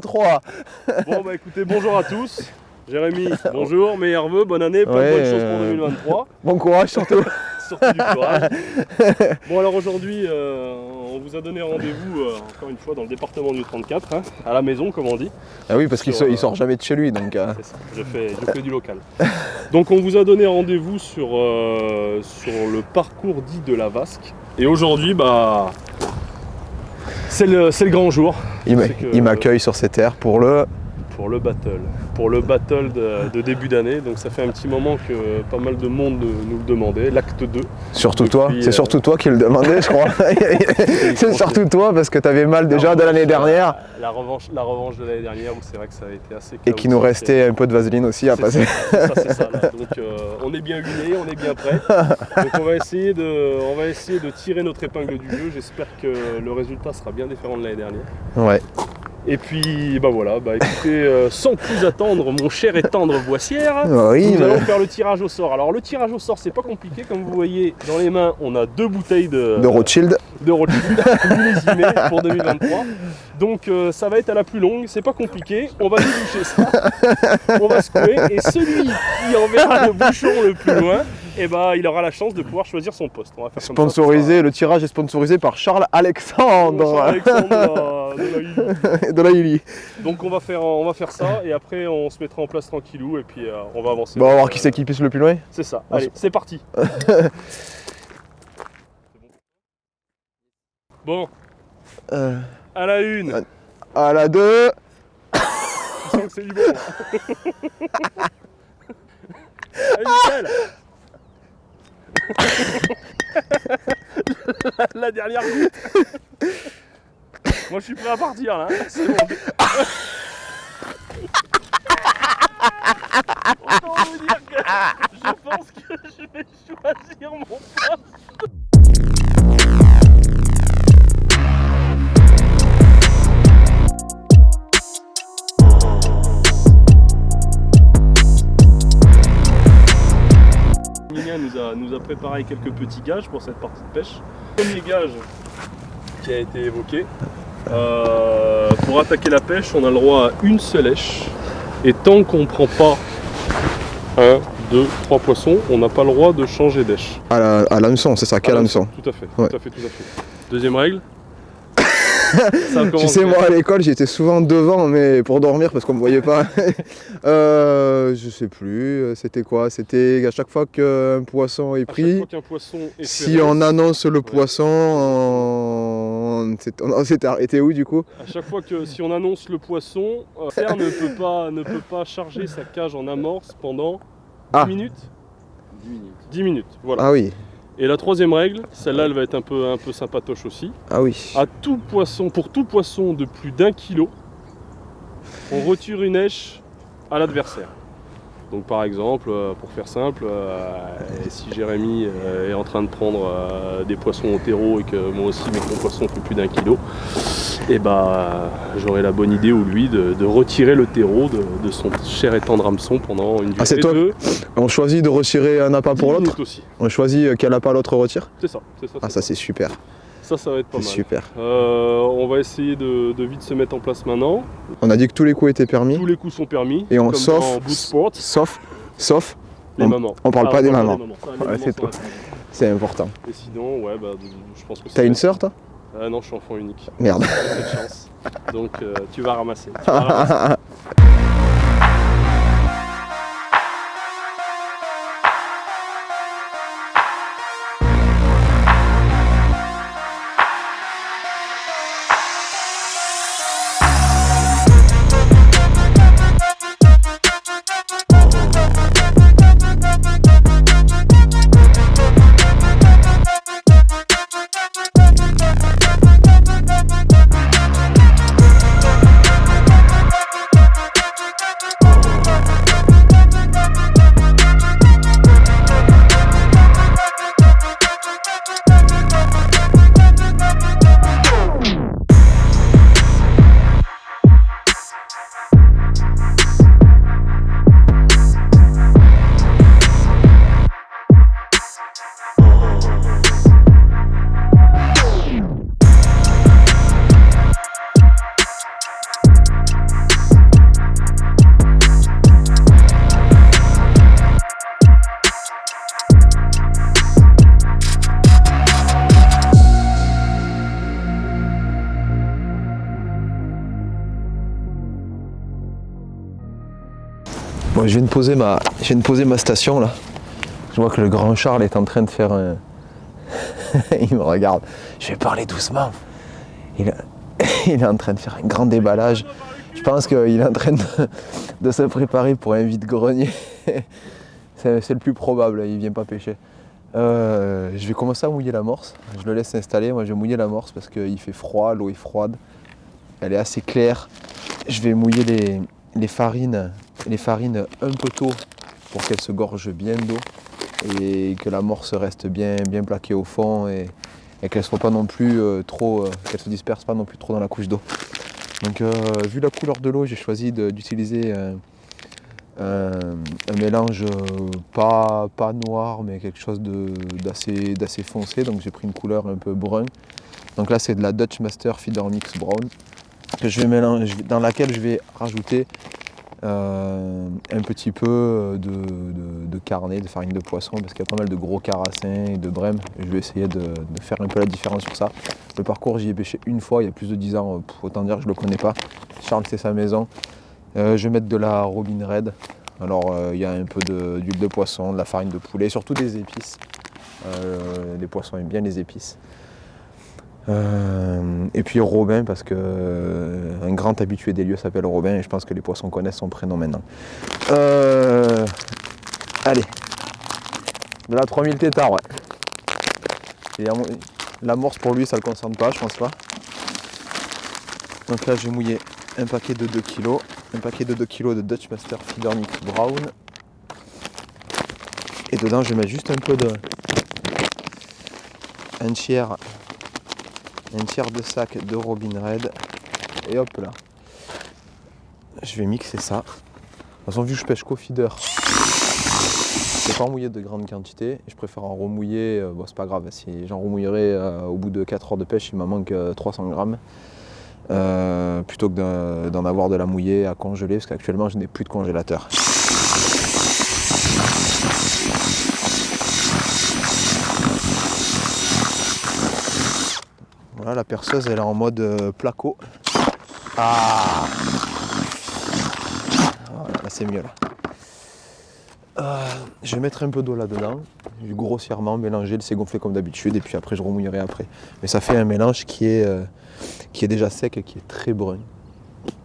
3. Bon bah écoutez, bonjour à tous. Jérémy, bonjour, meilleurs vœux, bonne année, plein de bonnes choses pour 2023. Bon courage surtout. Surtout du courage. Bon alors aujourd'hui, on vous a donné rendez-vous, encore une fois, dans le département du 34, hein, à la maison comme on dit. Ah oui, parce qu'il sort jamais de chez lui, donc... C'est ça, je fais du local. Donc on vous a donné rendez-vous sur le parcours dit de la Vasque. Et aujourd'hui, bah, c'est le grand jour. Il m'accueille sur ses terres pour le battle de début d'année. Donc ça fait un petit moment que pas mal de monde nous le demandait, l'acte 2. Surtout toi, c'est surtout toi qui le demandais, je crois. C'est surtout toi parce que tu avais mal déjà de l'année dernière. La revanche de l'année dernière où c'est vrai que ça a été assez chaotique. Et qu'il nous restait un peu de vaseline aussi à passer. C'est ça. Là. Donc on est bien huilé, on est bien prêt. Donc on va essayer de tirer notre épingle du jeu. J'espère que le résultat sera bien différent de l'année dernière. Ouais. Et puis bah voilà, bah écoutez, sans plus attendre, mon cher et tendre Boissière, oui, nous allons faire le tirage au sort. Alors le tirage au sort, c'est pas compliqué, comme vous voyez dans les mains, on a 2 bouteilles de Rothschild millésimées pour 2023. Donc ça va être à la plus longue, c'est pas compliqué, on va déboucher ça, on va secouer, et celui qui enverra le bouchon le plus loin, et bah, il aura la chance de pouvoir choisir son poste. On va faire sponsorisé, le tirage est sponsorisé par Charles Alexandre. De la Uli. Donc on va faire ça et après on se mettra en place tranquillou et puis on va avancer. Bon, on va voir qui c'est qui pisse le plus loin. C'est ça. Allez, c'est parti. Bon. À la 1. À la 2. Tu sens que c'est du bon. Allez, Michel. La dernière goutte. Moi je suis prêt à partir là, c'est bon. Autant vous dire que je pense que je vais choisir mon poste. Nous a préparé quelques petits gages pour cette partie de pêche. Le premier gage qui a été évoqué, pour attaquer la pêche, on a le droit à une seule lèche. Et tant qu'on ne prend pas 1, 2, 3 poissons, on n'a pas le droit de changer d'èche. À l'hameçon, c'est ça, qu'à l'hameçon. Tout à fait, ouais. tout à fait. Deuxième règle. Tu sais, moi à l'école j'étais souvent devant, mais pour dormir parce qu'on me voyait pas. Je sais plus, c'était quoi? C'était à chaque fois qu'un poisson est pris, si on annonce le poisson, on s'est arrêté où du coup? À chaque fois que si on annonce le poisson, Fer ne peut pas charger sa cage en amorce pendant 10 minutes. 10 minutes, voilà. Ah oui. Et la troisième règle, celle-là elle va être un peu sympatoche aussi. Ah oui. Pour tout poisson de plus d'1 kilo, on retire une èche à l'adversaire. Donc par exemple, pour faire simple, si Jérémy est en train de prendre des poissons au terreau et que moi aussi mais que mon poisson fait plus d'1 kilo, et bah j'aurai la bonne idée ou lui de retirer le terreau de son cher et tendre hameçon pendant une durée de... On choisit de retirer un appât pour l'autre aussi. On choisit quel appât l'autre retire. C'est ça. Ah ça c'est super. Ça va être pas mal. Super. On va essayer de vite se mettre en place maintenant. On a dit que tous les coups étaient permis. Tous les coups sont permis. Et sauf les mamans. On parle pas des mamans. Ouais, c'est tout. C'est important. Et sinon, ouais, bah, je pense que c'est... T'as une sœur toi? Non, je suis enfant unique. Merde. J'ai cette chance. Donc tu vas ramasser. Bon, je viens de poser ma station là. Je vois que le grand Charles est en train de faire un... Il me regarde. Je vais parler doucement. Il est en train de faire un grand déballage. Je pense qu'il est en train de se préparer pour un vide-grenier. C'est le plus probable, il vient pas pêcher. Je vais commencer à mouiller l'amorce. Je le laisse s'installer. Moi je vais mouiller l'amorce parce qu'il fait froid, l'eau est froide. Elle est assez claire. Je vais mouiller les farines un peu tôt pour qu'elles se gorgent bien d'eau et que l'amorce reste bien plaquée au fond et qu'elle soit pas non plus qu'elle se disperse pas non plus trop dans la couche d'eau. Donc vu la couleur de l'eau, j'ai choisi d'utiliser un mélange pas noir mais quelque chose d'assez foncé, donc j'ai pris une couleur un peu brun. Donc là c'est de la Dutch Master Feeder Mix Brown que je vais mélanger, dans laquelle je vais rajouter un petit peu de carnet, de farine de poisson, parce qu'il y a pas mal de gros carassins et de brèmes. Je vais essayer de faire un peu la différence sur ça. Le parcours, j'y ai pêché une fois, il y a plus de 10 ans, autant dire que je ne le connais pas. Charles, c'est sa maison. Je vais mettre de la Robin Red. Alors, il y a un peu d'huile de poisson, de la farine de poulet, surtout des épices. Les poissons aiment bien les épices. Et puis Robin, parce que un grand habitué des lieux s'appelle Robin et je pense que les poissons connaissent son prénom maintenant. Allez, de la 3000 tétards, ouais. L'amorce pour lui ça le concerne pas, je pense pas. Donc là j'ai mouillé un paquet de 2 kg, un paquet de 2 kg de Dutch Master Feeder Mix Brown. Et dedans je vais mettre juste un peu un tiers de sac de Robin Red et hop là je vais mixer ça. De toute façon vu que je pêche qu'au feeder, je ne vais pas en mouiller de grande quantité et je préfère en remouiller, bon c'est pas grave, si j'en remouillerai au bout de 4 heures de pêche il m'en manque 300 grammes plutôt que d'en avoir de la mouillée à congeler parce qu'actuellement je n'ai plus de congélateur. Voilà, la perceuse elle est en mode placo. Ah voilà, là c'est mieux là. Je vais mettre un peu d'eau là-dedans, grossièrement mélanger, laisser gonfler comme d'habitude et puis après je remouillerai après. Mais ça fait un mélange qui est déjà sec et qui est très brun.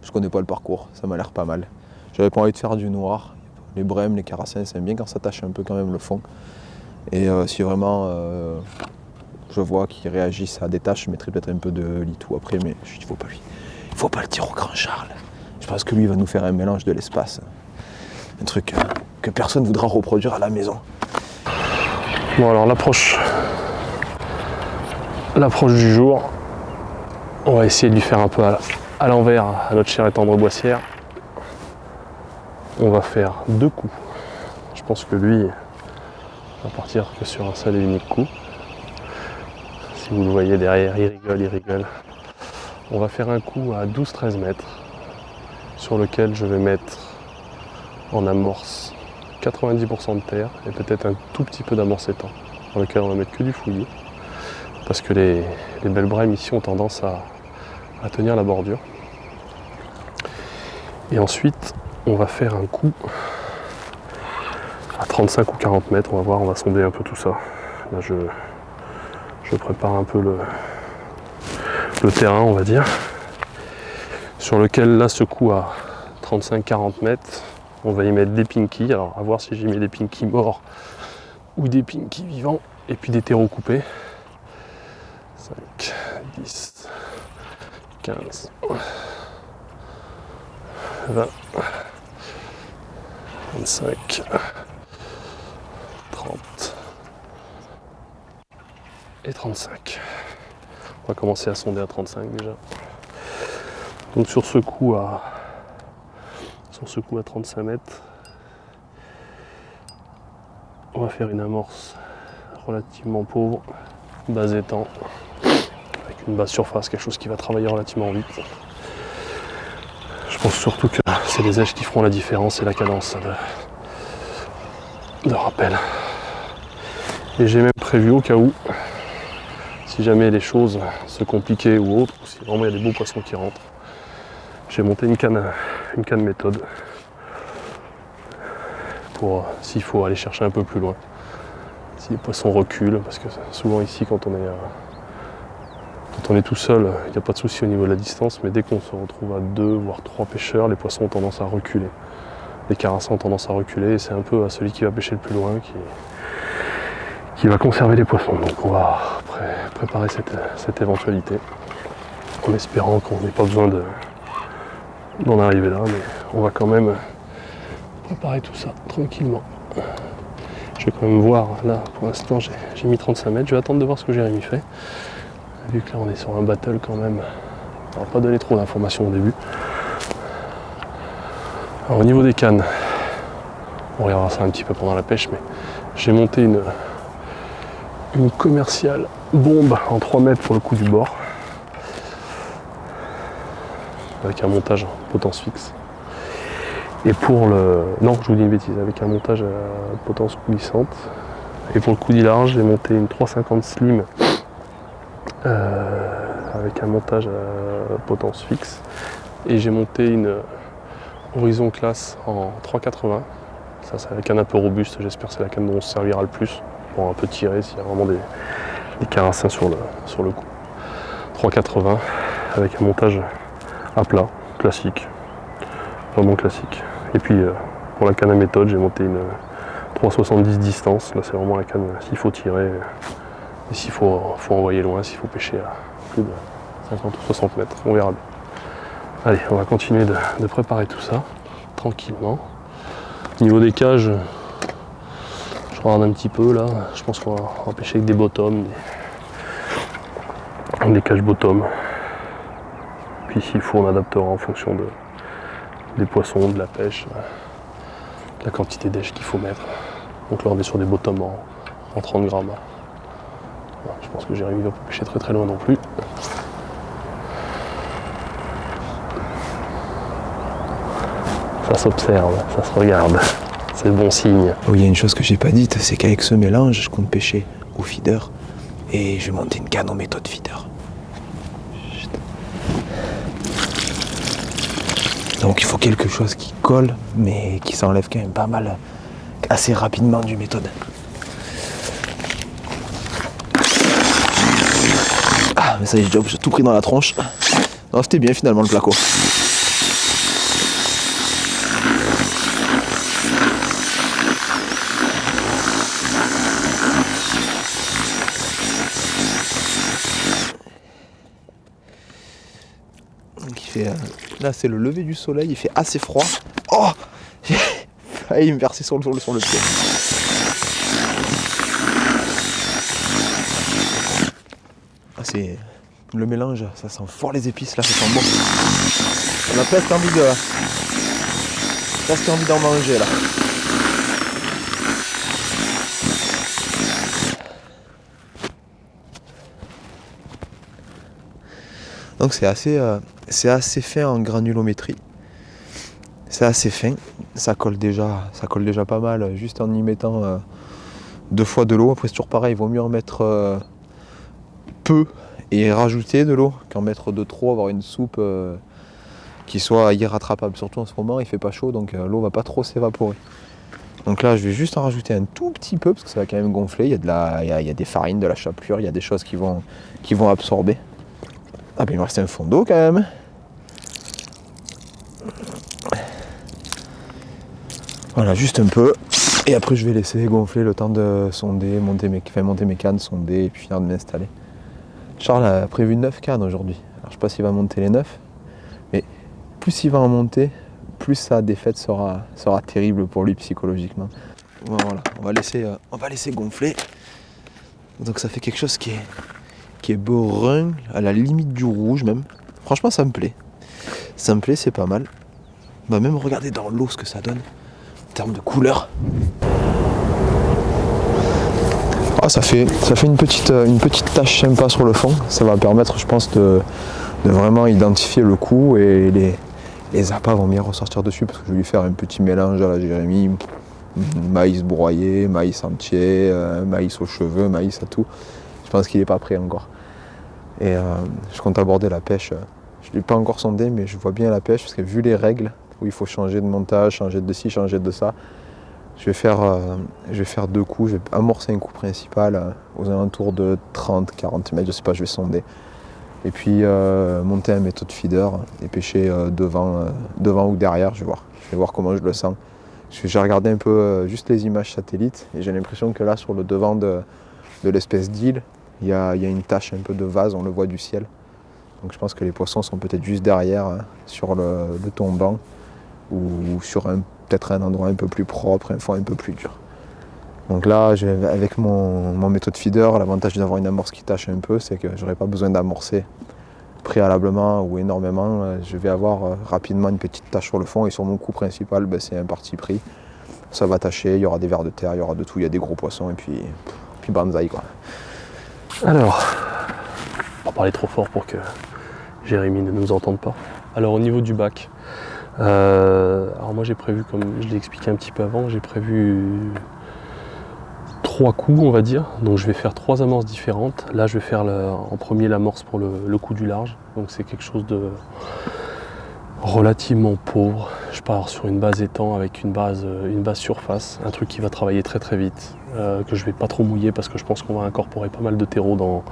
Je connais pas le parcours, ça m'a l'air pas mal. J'avais pas envie de faire du noir. Les brèmes, les carassins, c'est bien quand ça tâche un peu quand même le fond. Et si vraiment je vois qu'il réagissent à des tâches, je mettrai peut-être un peu de litou après, mais je dis il faut pas le dire au grand Charles. Je pense que lui il va nous faire un mélange de l'espace. Un truc que personne ne voudra reproduire à la maison. Bon alors l'approche du jour, on va essayer de lui faire un peu à l'envers à notre chère et tendre boissière. On va faire 2 coups. Je pense que lui va partir que sur un seul et unique coup. Si vous le voyez derrière, il rigole. On va faire un coup à 12-13 mètres sur lequel je vais mettre en amorce 90% de terre et peut-être un tout petit peu d'amorce étang, dans lequel on va mettre que du fouillis parce que les belles brèmes ici ont tendance à tenir la bordure. Et ensuite on va faire un coup à 35 ou 40 mètres, on va voir, on va sonder un peu tout ça. Là je prépare un peu le terrain, on va dire, sur lequel là ce coup à 35-40 mètres, on va y mettre des pinkies. Alors à voir si j'y mets des pinkies morts ou des pinkies vivants, et puis des terreaux coupés. 5, 10, 15, 20, 25, 30 et 35. On va commencer à sonder à 35 déjà. Donc sur ce coup à 35 mètres, on va faire une amorce relativement pauvre, base étang, avec une basse surface, quelque chose qui va travailler relativement vite. Je pense surtout que c'est les èches qui feront la différence et la cadence de rappel. Et j'ai même prévu au cas où, si jamais les choses se compliquaient ou autre, ou si vraiment il y a des beaux poissons qui rentrent, j'ai monté une canne méthode s'il faut aller chercher un peu plus loin. Si les poissons reculent, parce que souvent ici quand on est tout seul, il n'y a pas de souci au niveau de la distance, mais dès qu'on se retrouve à 2 voire 3 pêcheurs, les poissons ont tendance à reculer. Les carassins ont tendance à reculer et c'est un peu à celui qui va pêcher le plus loin qui va conserver les poissons. Donc on va préparer cette éventualité en espérant qu'on n'ait pas besoin d'en arriver là, mais on va quand même préparer tout ça tranquillement. Je vais quand même voir, là pour l'instant j'ai mis 35 mètres, je vais attendre de voir ce que Jérémy fait. Vu que là on est sur un battle quand même, on va pas donner trop d'informations au début. Alors, au niveau des cannes, on regardera ça un petit peu pendant la pêche, mais j'ai monté une commerciale bombe en 3 mètres pour le coup du bord, avec un montage en potence fixe. Et pour le... Non, je vous dis une bêtise, avec un montage à potence coulissante. Et pour le coup du large, j'ai monté une 350 slim avec un montage à potence fixe. Et j'ai monté une Horizon classe en 380. Ça, c'est la canne un peu robuste, j'espère que c'est la canne dont on se servira le plus pour un peu tirer s'il y a vraiment des carassins sur le coup. 380 avec un montage à plat, classique, vraiment classique. Et puis pour la canne à méthode, j'ai monté une 370 distance. Là, c'est vraiment la canne s'il faut tirer et s'il faut envoyer loin, s'il faut pêcher à plus de 50 ou 60 mètres. On verra bien. Allez, on va continuer de préparer tout ça tranquillement. Au niveau des cages, je regarde un petit peu là. Je pense qu'on va pêcher avec des bottoms, des cages bottom. Puis s'il faut, on adaptera en fonction des poissons, de la pêche, de la quantité d'èche qu'il faut mettre. Donc là, on est sur des bottoms en 30 grammes. Voilà, je pense que Jérémy va pas pêcher très très loin non plus. Ça s'observe, ça se regarde, c'est bon signe. Oh, il y a une chose que j'ai pas dite, c'est qu'avec ce mélange, je compte pêcher au feeder et je vais monter une canne en méthode feeder. Chut. Donc il faut quelque chose qui colle, mais qui s'enlève quand même pas mal, assez rapidement du méthode. Ah, mais ça y est, j'ai tout pris dans la tronche. Non, c'était bien finalement le placo. Là c'est le lever du soleil, il fait assez froid. Oh, j'ai failli me verser sur le pied. Ah, c'est le mélange, ça sent fort les épices là, ça sent bon. On a presque envie d'en manger là. Donc c'est assez fin en granulométrie. C'est assez fin. Ça colle déjà pas mal juste en y mettant 2 fois de l'eau. Après c'est toujours pareil, il vaut mieux en mettre peu et rajouter de l'eau qu'en mettre de trop, avoir une soupe qui soit irrattrapable. Surtout en ce moment, il fait pas chaud, donc l'eau va pas trop s'évaporer. Donc là je vais juste en rajouter un tout petit peu parce que ça va quand même gonfler. Il y a des farines, de la chapelure, il y a des choses qui vont absorber. Ah ben il me reste un fond d'eau quand même. Voilà, juste un peu. Et après je vais laisser gonfler le temps de sonder, monter mes cannes, sonder et puis finir de m'installer. Charles a prévu 9 cannes aujourd'hui. Alors je sais pas s'il va monter les 9, mais plus il va en monter, plus sa défaite sera terrible pour lui psychologiquement. Voilà, on va laisser gonfler. Donc ça fait quelque chose qui est brun, à la limite du rouge même. Franchement ça me plaît. Ça me plaît, c'est pas mal. On va même regarder dans l'eau ce que ça donne en termes de couleur. Ah, ça fait une petite tache sympa sur le fond. Ça va permettre, je pense, de vraiment identifier le coup et les appâts vont bien ressortir dessus parce que je vais lui faire un petit mélange à la Jérémy. Maïs broyé, maïs entier, maïs aux cheveux, maïs à tout. Je pense qu'il n'est pas prêt encore. Et je compte aborder la pêche. Je ne l'ai pas encore sondé, mais je vois bien la pêche parce que vu les règles où il faut changer de montage, changer de ci, changer de ça, Je vais faire 2 coups, je vais amorcer un coup principal aux alentours de 30-40 mètres, je sais pas, je vais sonder. Et puis monter un méthode feeder et pêcher devant ou derrière, je vais voir comment je le sens. J'ai regardé un peu juste les images satellites et j'ai l'impression que là sur le devant de l'espèce d'île, il y a une tache un peu de vase, on le voit du ciel. Donc je pense que les poissons sont peut-être juste derrière, sur le tombant, ou sur peut-être un endroit un peu plus propre, un fond un peu plus dur. Donc là, avec mon méthode feeder, l'avantage d'avoir une amorce qui tâche un peu, c'est que j'aurai pas besoin d'amorcer préalablement ou énormément. Je vais avoir rapidement une petite tache sur le fond, et sur mon coup principal, c'est un parti pris. Ça va tâcher, il y aura des vers de terre, il y aura de tout, il y a des gros poissons, et puis banzai quoi. Alors, on va parler trop fort pour que Jérémy ne nous entende pas. Alors au niveau du bac, alors moi j'ai prévu, comme je l'ai expliqué un petit peu avant, j'ai prévu 3 coups on va dire, donc je vais faire 3 amorces différentes. Là je vais faire en premier l'amorce pour le coup du large, donc c'est quelque chose de relativement pauvre. Je pars sur une base étang avec une base surface, un truc qui va travailler très très vite, que je vais pas trop mouiller parce que je pense qu'on va incorporer pas mal de terreau dans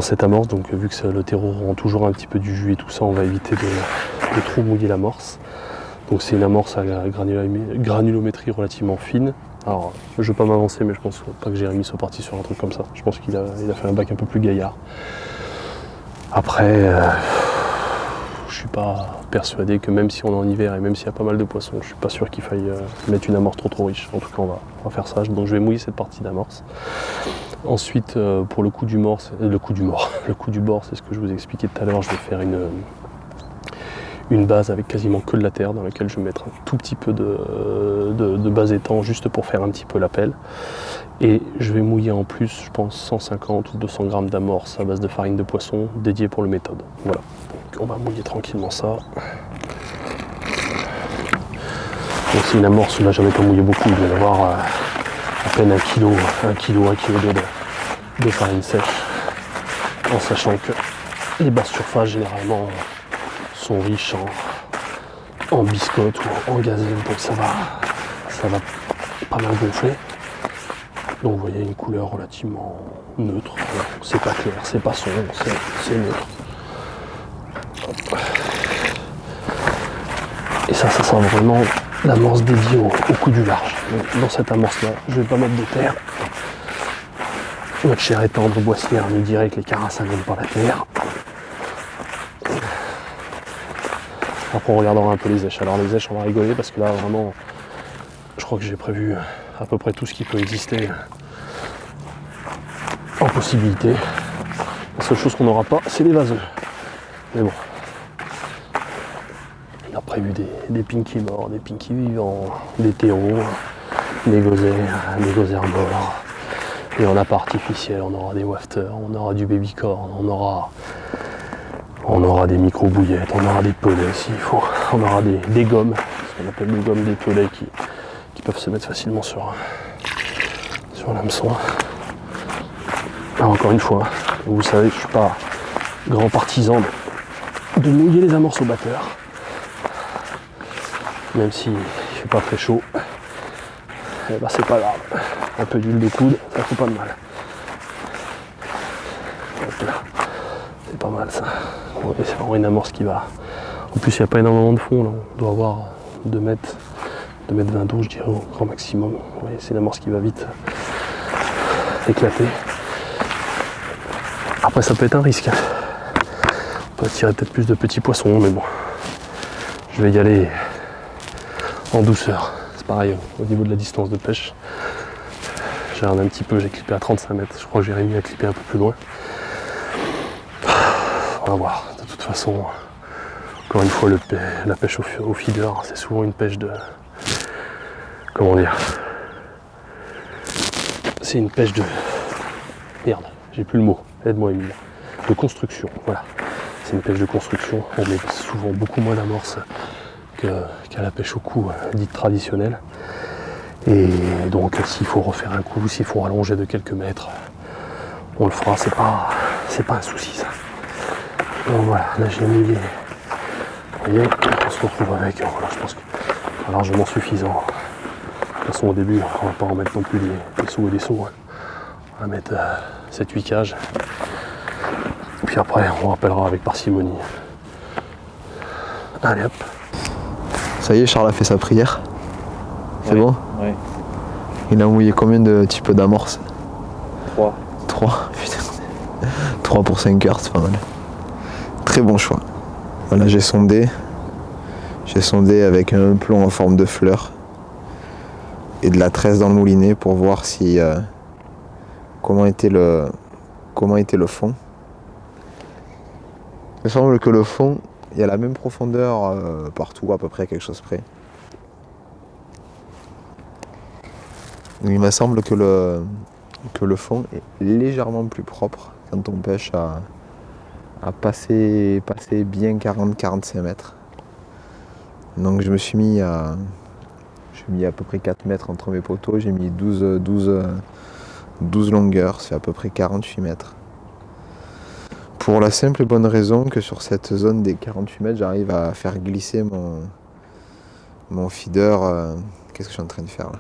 cette amorce, donc vu que le terreau rend toujours un petit peu du jus et tout ça, on va éviter de trop mouiller l'amorce. Donc c'est une amorce à granulométrie relativement fine. Alors je ne veux pas m'avancer, mais je pense pas que Jérémy soit parti sur un truc comme ça. Je pense qu'il a fait un bac un peu plus gaillard. Après, je suis pas persuadé que même si on est en hiver et même s'il y a pas mal de poissons, je suis pas sûr qu'il faille mettre une amorce trop riche. En tout cas, on va faire ça. Donc je vais mouiller cette partie d'amorce. Ensuite, pour le coup du bord, c'est ce que je vous ai expliqué tout à l'heure. Je vais faire une base avec quasiment que de la terre, dans laquelle je vais mettre un tout petit peu de base étang juste pour faire un petit peu l'appel. Et je vais mouiller en plus, je pense, 150 ou 200 grammes d'amorce à base de farine de poisson dédiée pour le méthode. Voilà. Donc on va mouiller tranquillement ça. Donc c'est une amorce, là j'en ai pas mouillé beaucoup, il doit y avoir à peine 1 kg de farine sèche. En sachant que les basses surfaces généralement sont riches en biscotte ou en gazelle, donc ça va pas mal gonfler. Donc vous voyez une couleur relativement neutre, c'est pas clair, c'est pas sombre, c'est neutre. Et ça sent vraiment l'amorce dédiée au coup du large. Donc, dans cette amorce là, je vais pas mettre de terre. Notre chère et tendre boissière nous dirait que les carassins n'aiment pas la terre. Après on regardera un peu les éches. Alors les éches on va rigoler parce que là vraiment je crois que j'ai prévu à peu près tout ce qui peut exister en possibilité. La seule chose qu'on n'aura pas c'est les vaseux. Mais bon. On a prévu des pinkies morts, des pinkies vivants, des terreaux, des gozaires morts. Et en appât artificiel, on aura des wafters, on aura du babycorn, on aura des micro-bouillettes, on aura des pelets s'il faut, on aura des gommes, ce qu'on appelle des gommes, des pelets qui peuvent se mettre facilement sur l'hameçon. Alors encore une fois, vous savez que je ne suis pas grand partisan de mouiller les amorces au batteur. Même s'il ne fait pas très chaud, eh ben c'est pas grave. Un peu d'huile de coude, ça fait pas de mal. Hop là. C'est pas mal ça. Et c'est vraiment une amorce qui va. En plus il n'y a pas énormément de fond là. On doit avoir 2 mètres 20 d'eau je dirais au grand maximum. Vous voyez, c'est une amorce qui va vite éclater. Après ça peut être un risque. On peut attirer peut-être plus de petits poissons, mais bon. Je vais y aller en douceur. C'est pareil au niveau de la distance de pêche. J'ai regardé un petit peu, j'ai clippé à 35 mètres. Je crois que Jérémy a clippé un peu plus loin. On va voir. De toute façon, encore une fois, la pêche au feeder, c'est souvent une pêche de... Comment dire? C'est une pêche de... Merde, j'ai plus le mot. Aide-moi Emile. De construction, voilà. C'est une pêche de construction. On met souvent beaucoup moins d'amorce qu'à la pêche au cou dite traditionnelle. Et donc s'il faut refaire un coup, s'il faut rallonger de quelques mètres, on le fera, c'est pas un souci ça. Donc voilà, là j'ai mouillé. Vous voyez, on se retrouve avec, voilà, je pense que c'est largement suffisant toute façon au début, on va pas en mettre non plus des sous et des sous. On va mettre 7-8 cages. Puis après, on rappellera avec parcimonie. Allez hop. Ça y est, Charles a fait sa prière. C'est Ouais, bon? ouais. Il a mouillé combien de types d'amorces? 3. 3, putain. 3 pour 5 heures, c'est pas mal. Très bon choix. Voilà, j'ai sondé. J'ai sondé avec un plomb en forme de fleur et de la tresse dans le moulinet pour voir si comment était le fond. Il me semble que le fond, il y a la même profondeur partout, à peu près, à quelque chose près. Il me semble que le fond est légèrement plus propre quand on pêche à passer bien 40-45 mètres. Donc je me suis mis à peu près 4 mètres entre mes poteaux, j'ai mis 12 longueurs, c'est à peu près 48 mètres. Pour la simple et bonne raison que sur cette zone des 48 mètres, j'arrive à faire glisser mon feeder. Qu'est-ce que je suis en train de faire là?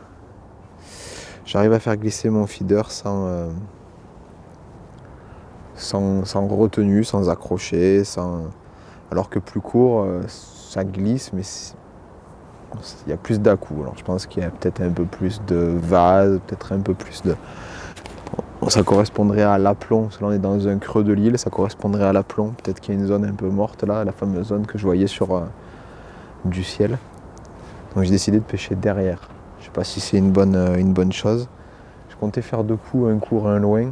J'arrive à faire glisser mon feeder sans retenue, sans accrocher, alors que plus court, ça glisse, mais il y a plus d'à-coups. Alors je pense qu'il y a peut-être un peu plus de vase, peut-être un peu plus de... Ça correspondrait à l'aplomb, parce que là on est dans un creux de l'île, ça correspondrait à l'aplomb. Peut-être qu'il y a une zone un peu morte là, la fameuse zone que je voyais sur du ciel. Donc j'ai décidé de pêcher derrière. Je sais pas si c'est une bonne chose. Je comptais faire 2 coups, un court, un loin.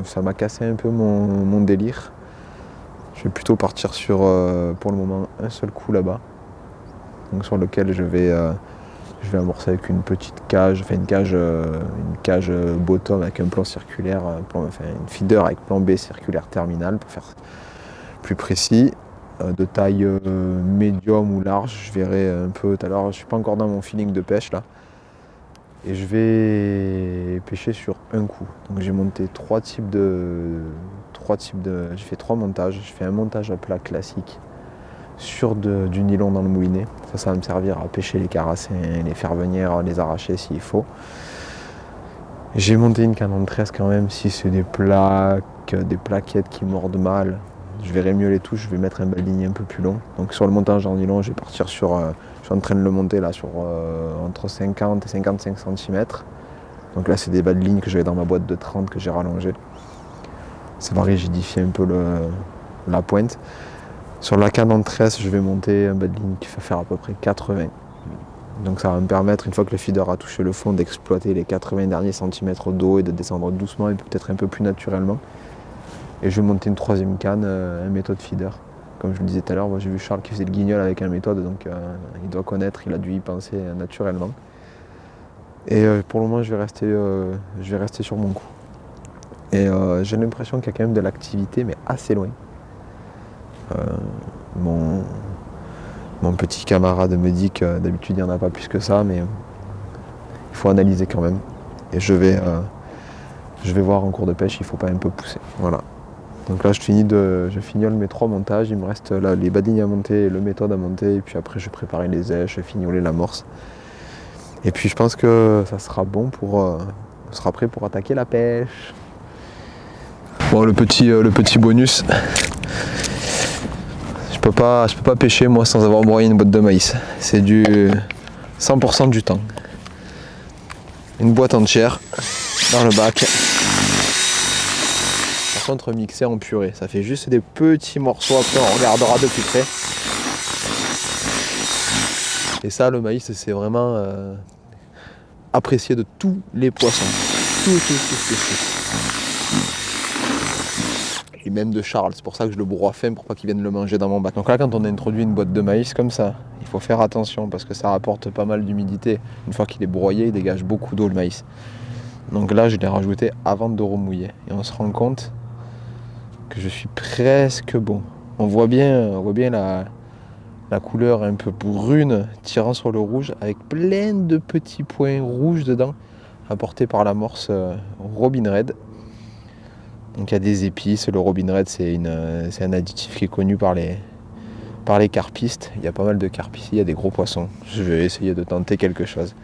Ça m'a cassé un peu mon délire. Je vais plutôt partir sur, pour le moment, un seul coup là-bas. Donc sur lequel je vais amorcer avec une petite cage, enfin une cage bottom avec un plan circulaire, une feeder avec plan B circulaire terminal pour faire plus précis. De taille médium ou large, je verrai un peu tout à l'heure. Je ne suis pas encore dans mon feeling de pêche là. Et je vais pêcher sur un coup. Donc j'ai monté 3 types de... J'ai fait 3 montages. Je fais un montage à plat classique sur du nylon dans le moulinet. Ça va me servir à pêcher les carassins, les faire venir, les arracher s'il faut. J'ai monté une canon de tresse quand même, si c'est des plaquettes qui mordent mal. Je verrai mieux les touches, je vais mettre un baligné un peu plus long. Donc sur le montage en nylon, je vais partir sur... je suis en train de le monter là sur entre 50 et 55 cm. Donc là c'est des bas de ligne que j'avais dans ma boîte de 30 que j'ai rallongé. Ça va rigidifier un peu la pointe. Sur la canon de tresse, je vais monter un bas de ligne qui va faire à peu près 80. Donc ça va me permettre, une fois que le feeder a touché le fond, d'exploiter les 80 derniers centimètres d'eau et de descendre doucement et peut-être un peu plus naturellement. Et je vais monter une 3e canne, un méthode feeder. Comme je le disais tout à l'heure, moi j'ai vu Charles qui faisait le guignol avec un méthode, donc il doit connaître, il a dû y penser naturellement. Et pour le moment, je vais rester sur mon coup. Et j'ai l'impression qu'il y a quand même de l'activité, mais assez loin. Mon petit camarade me dit que d'habitude il n'y en a pas plus que ça, mais il faut analyser quand même. Et je vais voir en cours de pêche, il ne faut pas un peu pousser. Voilà. Donc là je fignole mes 3 montages, il me reste là les badines à monter, le méthode à monter, et puis après je vais préparer les èches, fignoler l'amorce. Et puis je pense que ça sera bon on sera prêt pour attaquer la pêche. Bon, le petit bonus. Je peux pas pêcher moi sans avoir broyé une boîte de maïs. C'est du 100% du temps. Une boîte entière dans le bac. Par contre mixé en purée. Ça fait juste des petits morceaux, après on regardera de plus près. Et ça, le maïs, c'est vraiment apprécié de tous les poissons. Tout. Et même de Charles, c'est pour ça que je le broie fin pour pas qu'il vienne le manger dans mon bac. Donc là, quand on introduit une boîte de maïs comme ça, il faut faire attention parce que ça rapporte pas mal d'humidité. Une fois qu'il est broyé, il dégage beaucoup d'eau le maïs. Donc là, je l'ai rajouté avant de remouiller. Et on se rend compte que je suis presque bon. On voit bien la couleur un peu brune tirant sur le rouge avec plein de petits points rouges dedans apportés par l'amorce Robin Red. Donc il y a des épices, le Robin Red c'est un additif qui est connu par les carpistes. Il y a pas mal de carpes ici, il y a des gros poissons. Je vais essayer de tenter quelque chose.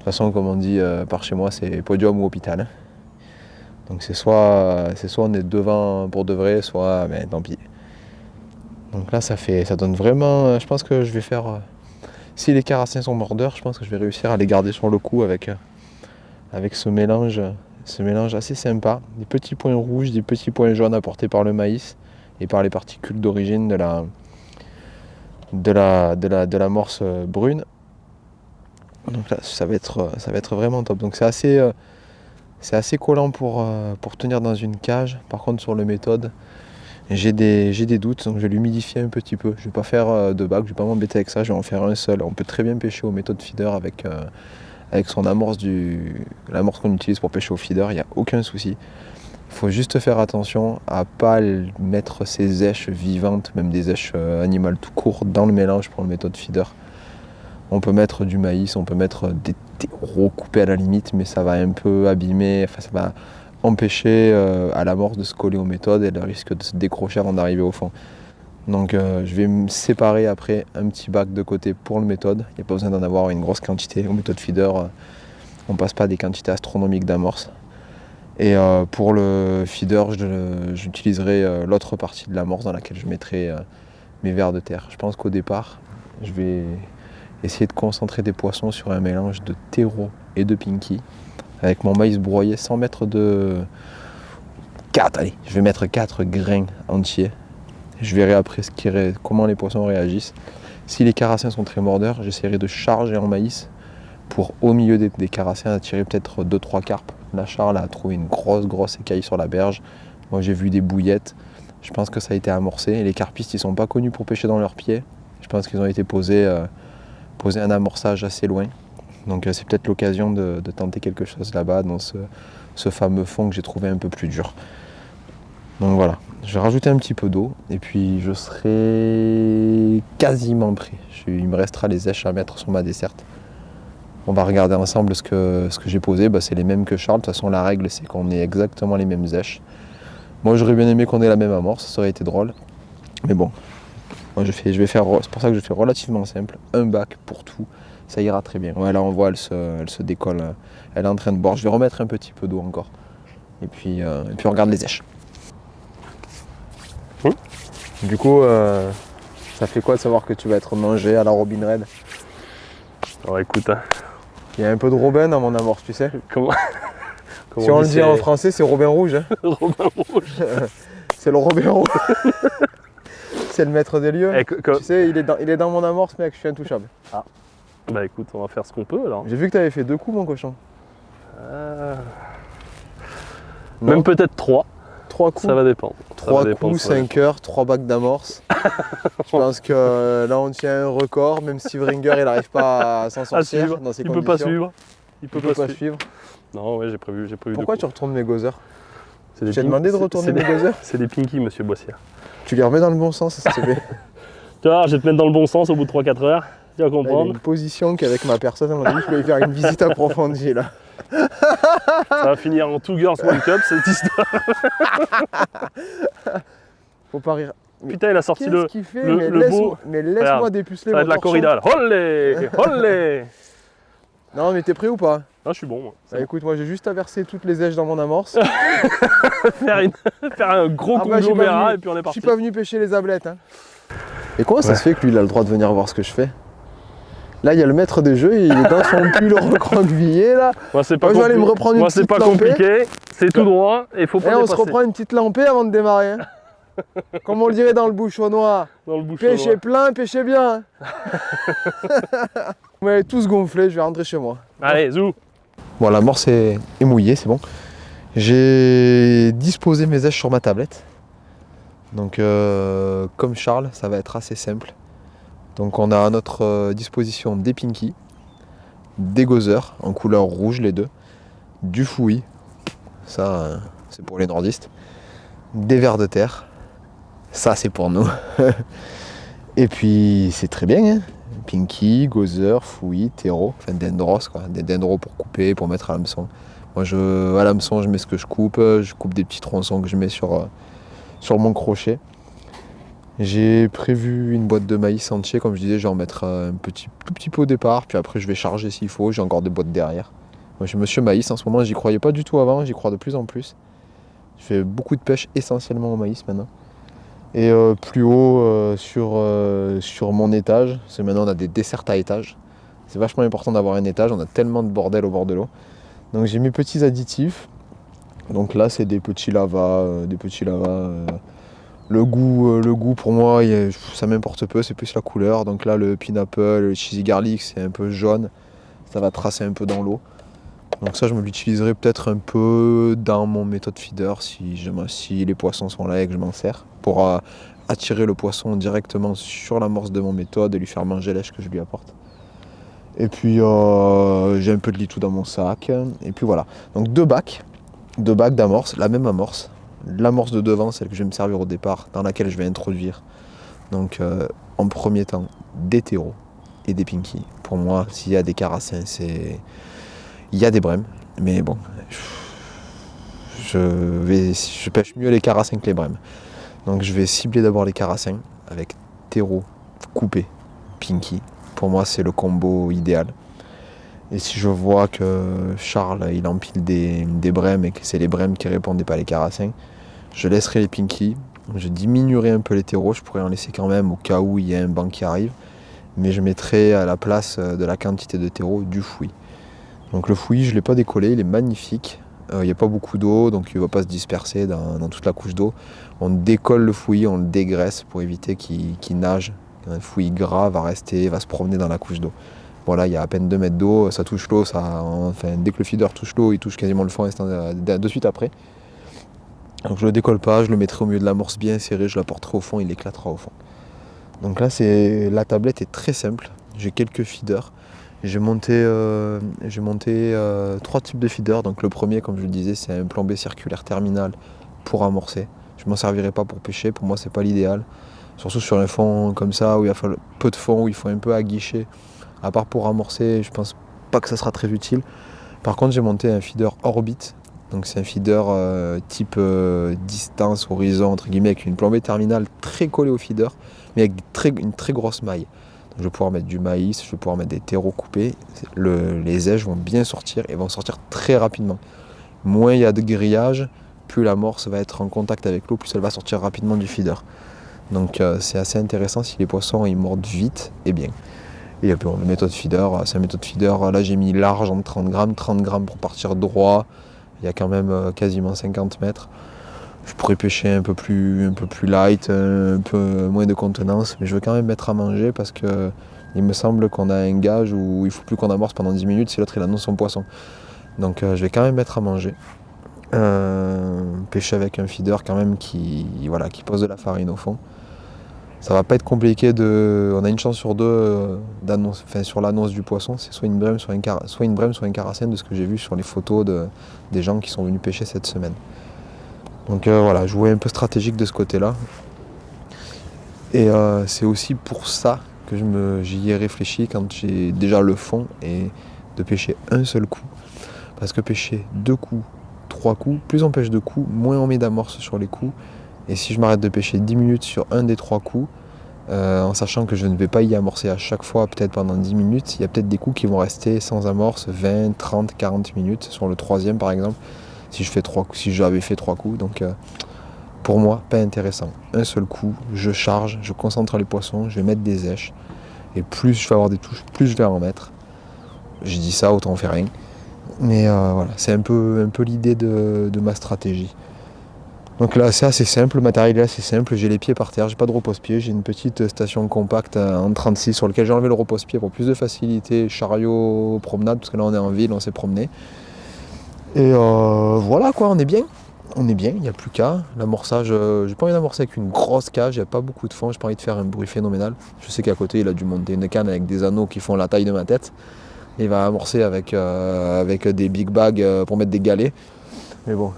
façon, comme on dit par chez moi, c'est podium ou hôpital. Hein. Donc c'est soit on est devant pour de vrai, soit ben, tant pis. Donc là ça donne vraiment, je pense que je vais faire, si les carassiens sont mordeurs, je pense que je vais réussir à les garder sur le coup avec ce mélange assez sympa. Des petits points rouges, des petits points jaunes apportés par le maïs et par les particules d'origine de l'amorce brune. Donc là ça va être vraiment top. Donc c'est assez collant pour tenir dans une cage. Par contre sur le méthode, j'ai des doutes, donc je vais l'humidifier un petit peu. Je ne vais pas faire de bac, je ne vais pas m'embêter avec ça, je vais en faire un seul. On peut très bien pêcher au méthode feeder avec son amorce, l'amorce qu'on utilise pour pêcher au feeder, il n'y a aucun souci. Il faut juste faire attention à ne pas mettre ces èches vivantes, même des èches animales tout court, dans le mélange pour le méthode feeder. On peut mettre du maïs, on peut mettre des terreaux coupés à la limite, mais ça va un peu abîmer, ça va empêcher à l'amorce de se coller aux méthodes et elle risque de se décrocher avant d'arriver au fond. Donc je vais me séparer après un petit bac de côté pour le méthode. Il n'y a pas besoin d'en avoir une grosse quantité. Au méthode feeder, on ne passe pas des quantités astronomiques d'amorce. Et pour le feeder, j'utiliserai l'autre partie de l'amorce dans laquelle je mettrai mes vers de terre. Je pense qu'au départ, je vais essayer de concentrer des poissons sur un mélange de terreau et de pinky avec mon maïs broyé sans mettre de 4, allez, je vais mettre 4 grains entiers. Je verrai après comment les poissons réagissent. Si les carassiens sont très mordeurs, j'essaierai de charger en maïs pour au milieu des carassiens attirer peut-être 2-3 carpes. La charle a trouvé une grosse écaille sur la berge. Moi j'ai vu des bouillettes, je pense que ça a été amorcé. Et les carpistes ils sont pas connus pour pêcher dans leurs pieds. Je pense qu'ils ont été posés un amorçage assez loin. Donc c'est peut-être l'occasion de tenter quelque chose là-bas dans ce fameux fond que j'ai trouvé un peu plus dur. Donc voilà, je vais rajouter un petit peu d'eau et puis je serai quasiment prêt. Il me restera les èches à mettre sur ma desserte. On va regarder ensemble ce que j'ai posé, c'est les mêmes que Charles. De toute façon la règle c'est qu'on ait exactement les mêmes èches. Moi j'aurais bien aimé qu'on ait la même amorce, ça aurait été drôle. Mais bon, moi c'est pour ça que je fais relativement simple, un bac pour tout. Ça ira très bien. Ouais, là on voit, elle se décolle, elle est en train de boire. Je vais remettre un petit peu d'eau encore. Et puis on regarde les èches. Du coup, ça fait quoi de savoir que tu vas être mangé à la Robin Red? Alors écoute, hein. Il y a un peu de Robin dans mon amorce, tu sais. Comment si on le dit en français, c'est Robin Rouge. Hein. Robin Rouge. C'est le Robin Rouge. C'est le maître des lieux. Tu sais, il est dans mon amorce, mec, je suis intouchable. Ah. Bah écoute, on va faire ce qu'on peut alors. J'ai vu que tu avais fait 2 coups, mon cochon. Même peut-être 3. 3 coups. Ça va dépendre. 3 coups, 5 heures, 3 bacs d'amorce. Je pense que là on tient un record, même si Vringer il n'arrive pas à s'en sortir dans ces conditions. Il peut pas suivre. Il peut pas suivre. Non, ouais, j'ai prévu. Pourquoi tu retournes mes gozer? Tu t'ai demandé de retourner mes gozer? C'est des pinky, monsieur Boissière. Tu les remets dans le bon sens, s'il te plaît. Tu vois, je vais te mettre dans le bon sens au bout de 3-4 heures. Tu vas comprendre. Il y a une position qu'avec ma personne, on a dit que je vais faire une visite approfondie là. Ça va finir en 2 Girls One Cup cette histoire. Faut pas rire. Putain, il a sorti le beau. Mais laisse-moi dépuceler. Ça va être la corrida. Olé, olé. Non, mais t'es prêt ou pas? Ah, je suis bon, moi. Écoute, moi j'ai juste à verser toutes les èches dans mon amorce. faire un gros conglomérat et puis on est parti. Je suis pas venu pêcher les ablettes. Hein. Et comment ça se fait que lui il a le droit de venir voir ce que je fais? Là il y a le maître des jeux, il est dans son pull recroquevillé là. Moi c'est pas, je vais aller me reprendre une petite lampée. Compliqué, c'est tout droit et il faut pas dépasser. On se reprend une petite lampée avant de démarrer. Hein. Comme on le dirait dans le bouchonnois. Pêchez plein, pêchez bien. Vous m'avez tous gonflé, je vais rentrer chez moi. Allez, zou. Bon, l'amorce est mouillée, c'est bon. J'ai disposé mes èches sur ma tablette. Donc comme Charles, ça va être assez simple. Donc on a à notre disposition des pinky, des gozers en couleur rouge les deux, du fouillis, ça c'est pour les nordistes, des vers de terre, ça c'est pour nous. Et puis c'est très bien, hein. Pinky, gozer, fouillis, terreau, enfin dendros quoi, des dendros pour couper, pour mettre à l'hameçon. Moi à l'hameçon je mets ce que je coupe des petits tronçons que je mets sur mon crochet. J'ai prévu une boîte de maïs entier, comme je disais, je vais en mettre un tout petit peu au départ, puis après je vais charger s'il faut, j'ai encore des boîtes derrière. Moi, je suis monsieur maïs en ce moment, j'y croyais pas du tout avant, j'y crois de plus en plus. Je fais beaucoup de pêche essentiellement au maïs maintenant. Et plus haut sur mon étage, parce que maintenant on a des dessertes à étage. C'est vachement important d'avoir un étage, on a tellement de bordel au bord de l'eau. Donc j'ai mes petits additifs. Donc là c'est des petits lavas. Le goût pour moi, ça m'importe peu, c'est plus la couleur. Donc là, le pineapple, le cheesy garlic, c'est un peu jaune. Ça va tracer un peu dans l'eau. Donc ça, je me l'utiliserai peut-être un peu dans mon méthode feeder si les poissons sont là et que je m'en sers. Pour attirer le poisson directement sur l'amorce de mon méthode et lui faire manger l'èche que je lui apporte. Et puis j'ai un peu de litou dans mon sac. Et puis voilà. Donc deux bacs d'amorce, la même amorce. L'amorce de devant, celle que je vais me servir au départ, dans laquelle je vais introduire. Donc en premier temps, des terreaux et des pinkies. Pour moi, s'il y a des carassins, il y a des brèmes. Mais bon, je pêche mieux les carassins que les brèmes. Donc je vais cibler d'abord les carassins avec terreau coupé, pinky. Pour moi, c'est le combo idéal. Et si je vois que Charles, il empile des brèmes et que c'est les brèmes qui répondent et pas les carassins, je laisserai les pinkies, je diminuerai un peu les terreaux, je pourrais en laisser quand même au cas où il y a un banc qui arrive, mais je mettrai à la place de la quantité de terreau du fouillis. Donc le fouillis, je ne l'ai pas décollé, il est magnifique, il n'y a pas beaucoup d'eau, donc il ne va pas se disperser dans toute la couche d'eau. On décolle le fouillis, on le dégraisse pour éviter qu'il nage. Un fouillis gras va se promener dans la couche d'eau. Voilà, il y a à peine 2 mètres d'eau, ça touche l'eau, dès que le feeder touche l'eau, il touche quasiment le fond de suite après. Donc je le décolle pas, je le mettrai au milieu de l'amorce bien serrée, je la porterai au fond, il éclatera au fond. Donc là, la tablette est très simple. J'ai quelques feeders. J'ai monté 3 types de feeders. Donc le premier, comme je le disais, c'est un plan B circulaire terminal pour amorcer. Je m'en servirai pas pour pêcher, pour moi c'est pas l'idéal. Surtout sur un fond comme ça, où il y a peu de fond, où il faut un peu aguicher. À part pour amorcer, je pense pas que ça sera très utile. Par contre, j'ai monté un feeder orbite. Donc c'est un feeder type distance, horizon, entre guillemets, avec une plombée terminale très collée au feeder, mais avec une très grosse maille. Donc je vais pouvoir mettre du maïs, je vais pouvoir mettre des terreaux coupés. Les aiges vont bien sortir et vont sortir très rapidement. Moins il y a de grillage, plus l'amorce va être en contact avec l'eau, plus elle va sortir rapidement du feeder. Donc c'est assez intéressant si les poissons ils mordent vite et bien. Et puis bon, la méthode feeder, c'est une méthode feeder, là j'ai mis large en 30 grammes pour partir droit. Il y a quand même quasiment 50 mètres. Je pourrais pêcher un peu plus light, un peu moins de contenance, mais je veux quand même mettre à manger parce que il me semble qu'on a un gage où il ne faut plus qu'on amorce pendant 10 minutes si l'autre il annonce son poisson. Donc je vais quand même mettre à manger. Pêcher avec un feeder quand même qui pose de la farine au fond. Ça va pas être compliqué on a une chance sur deux sur l'annonce du poisson, c'est soit une brème, soit un carassin de ce que j'ai vu sur les photos des gens qui sont venus pêcher cette semaine. Donc voilà, je voulais un peu stratégique de ce côté-là. Et c'est aussi pour ça que j'y ai réfléchi quand j'ai déjà le fond et de pêcher un seul coup. Parce que pêcher 2 coups, 3 coups, plus on pêche de coups, moins on met d'amorce sur les coups. Et si je m'arrête de pêcher 10 minutes sur un des 3 coups, en sachant que je ne vais pas y amorcer à chaque fois, peut-être pendant 10 minutes, il y a peut-être des coups qui vont rester sans amorce 20, 30, 40 minutes, sur le 3e par exemple, si j'avais fait 3 coups. Donc pour moi, pas intéressant. Un seul coup, je charge, je concentre les poissons, je vais mettre des èches, et plus je vais avoir des touches, plus je vais en mettre. J'ai dit ça, autant on fait rien. Mais voilà, c'est un peu l'idée de ma stratégie. Donc là c'est assez simple, le matériel est assez simple, j'ai les pieds par terre, j'ai pas de repose-pied, j'ai une petite station compacte en 36 sur laquelle j'ai enlevé le repose-pied pour plus de facilité, chariot, promenade, parce que là on est en ville, on s'est promené. Et voilà quoi, on est bien, il n'y a plus qu'à. L'amorçage, j'ai pas envie d'amorcer avec une grosse cage, il n'y a pas beaucoup de fond, j'ai pas envie de faire un bruit phénoménal. Je sais qu'à côté il a dû monter une canne avec des anneaux qui font la taille de ma tête. Il va amorcer avec des big bags pour mettre des galets. Mais bon,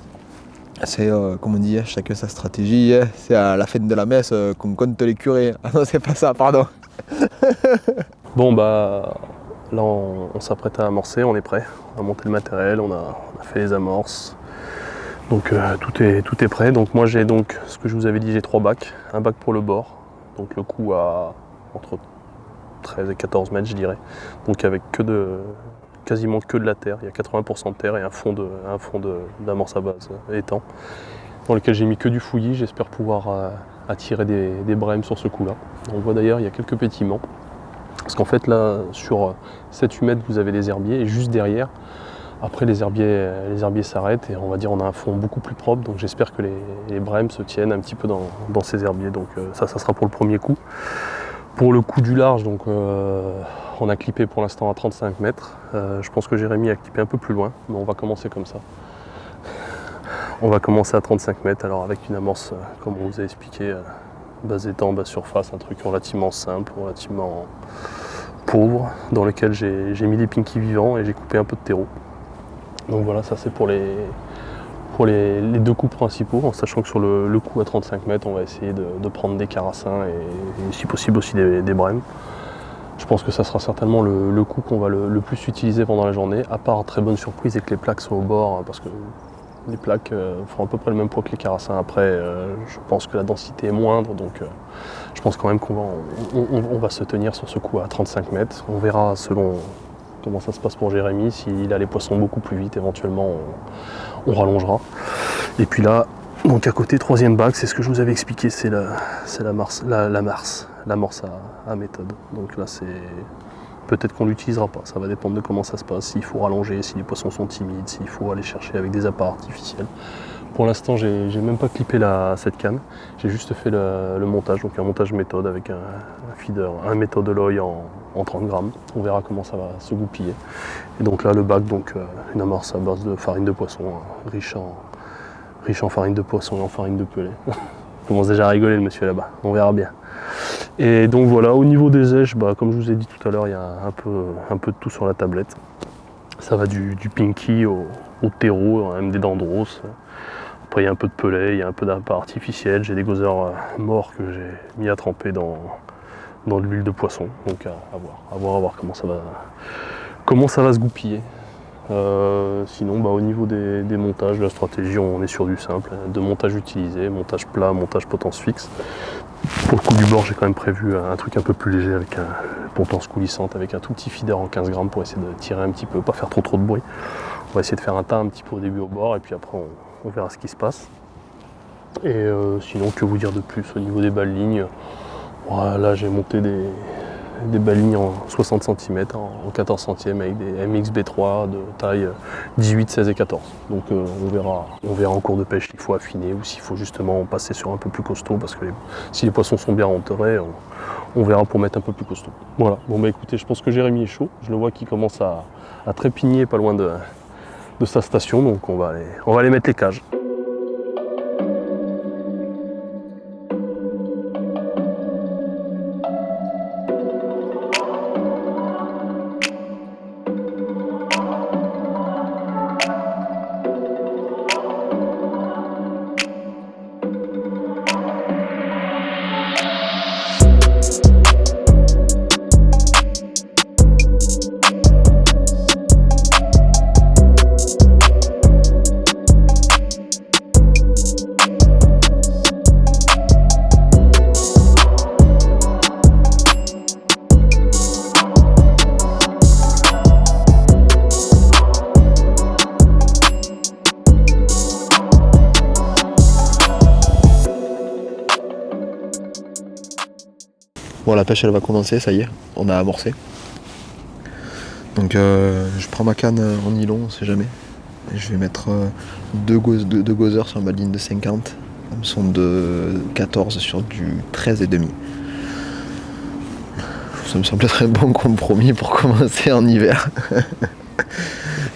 c'est comme on dit, chacun sa stratégie. C'est à la fin de la messe qu'on compte les curés. Ah non, c'est pas ça, pardon. Bon bah là on s'apprête à amorcer, on est prêt. On a monté le matériel, on a fait les amorces. Donc tout est prêt. Donc moi j'ai donc ce que je vous avais dit, j'ai 3 bacs. Un bac pour le bord, donc le coup à entre 13 et 14 mètres je dirais, donc avec quasiment que de la terre, il y a 80% de terre et un fond d'amorce à base étang, dans lequel j'ai mis que du fouillis. J'espère pouvoir attirer des brèmes sur ce coup-là. On voit d'ailleurs il y a quelques pétillements, parce qu'en fait là sur 7-8 mètres vous avez les herbiers, et juste derrière, après les herbiers s'arrêtent, et on va dire on a un fond beaucoup plus propre, donc j'espère que les brèmes se tiennent un petit peu dans ces herbiers, donc ça sera pour le premier coup. Pour le coup du large, donc on a clippé pour l'instant à 35 mètres. Je pense que Jérémy a clippé un peu plus loin, mais on va commencer comme ça. On va commencer à 35 mètres, alors avec une amorce, comme on vous a expliqué, base étang, base surface, un truc relativement simple, relativement pauvre, dans lequel j'ai mis des pinkies vivants et j'ai coupé un peu de terreau. Donc voilà, ça c'est pour les deux coups principaux, en sachant que sur le coup à 35 mètres, on va essayer de prendre des carassins et si possible aussi des brèmes. Je pense que ça sera certainement le coup qu'on va le plus utiliser pendant la journée, à part très bonne surprise et que les plaques sont au bord, parce que les plaques font à peu près le même poids que les carassins. Après, je pense que la densité est moindre, donc je pense quand même qu'on va se tenir sur ce coup à 35 mètres. On verra selon comment ça se passe pour Jérémy. S'il a les poissons beaucoup plus vite, éventuellement on rallongera. Et puis là, donc à côté, troisième bac, c'est ce que je vous avais expliqué, c'est l'amorce à méthode. Donc là, c'est peut-être qu'on ne l'utilisera pas, ça va dépendre de comment ça se passe, s'il faut rallonger, si les poissons sont timides, s'il faut aller chercher avec des appâts artificiels. Pour l'instant, j'ai même pas clippé cette canne, j'ai juste fait le montage, donc un montage méthode avec un feeder, un méthode Loy en 30 grammes. On verra comment ça va se goupiller. Et donc là, le bac, donc une amorce à base de farine de poisson, riche en farine de poisson et en farine de pellet. Il commence déjà à rigoler le monsieur là-bas, on verra bien. Et donc voilà, au niveau des èches, comme je vous ai dit tout à l'heure, il y a un peu de tout sur la tablette. Ça va du pinky au terreau, même des dendros. Après il y a un peu de pellet, il y a un peu d'appât artificiel, j'ai des gozzers morts que j'ai mis à tremper dans de l'huile de poisson. Donc à voir comment ça va se goupiller. Sinon au niveau des montages, la stratégie, on est sur du simple, de montage utilisé, montage plat, montage potence fixe. Pour le coup du bord, j'ai quand même prévu un truc un peu plus léger avec une potence coulissante, avec un tout petit feeder en 15 grammes pour essayer de tirer un petit peu, pas faire trop de bruit. On va essayer de faire un tas un petit peu au début au bord, et puis après on verra ce qui se passe. Et sinon, que vous dire de plus au niveau des balles lignes? Là j'ai monté des balles lignes en 60 cm, en 14 centièmes, avec des MXB3 de taille 18, 16 et 14. Donc on verra en cours de pêche s'il faut affiner ou s'il faut justement passer sur un peu plus costaud, parce que si les poissons sont bien rentrés, on verra pour mettre un peu plus costaud. Voilà, bon écoutez, je pense que Jérémy est chaud, je le vois qu'il commence à trépigner pas loin de sa station, donc on va aller mettre les cages. Bon, la pêche elle va commencer, ça y est, on a amorcé. Donc je prends ma canne en nylon, on sait jamais. Et je vais mettre deux gozzers sur ma ligne de 50. Elles sont de 14 sur du 13,5. Ça me semble être un bon compromis pour commencer en hiver.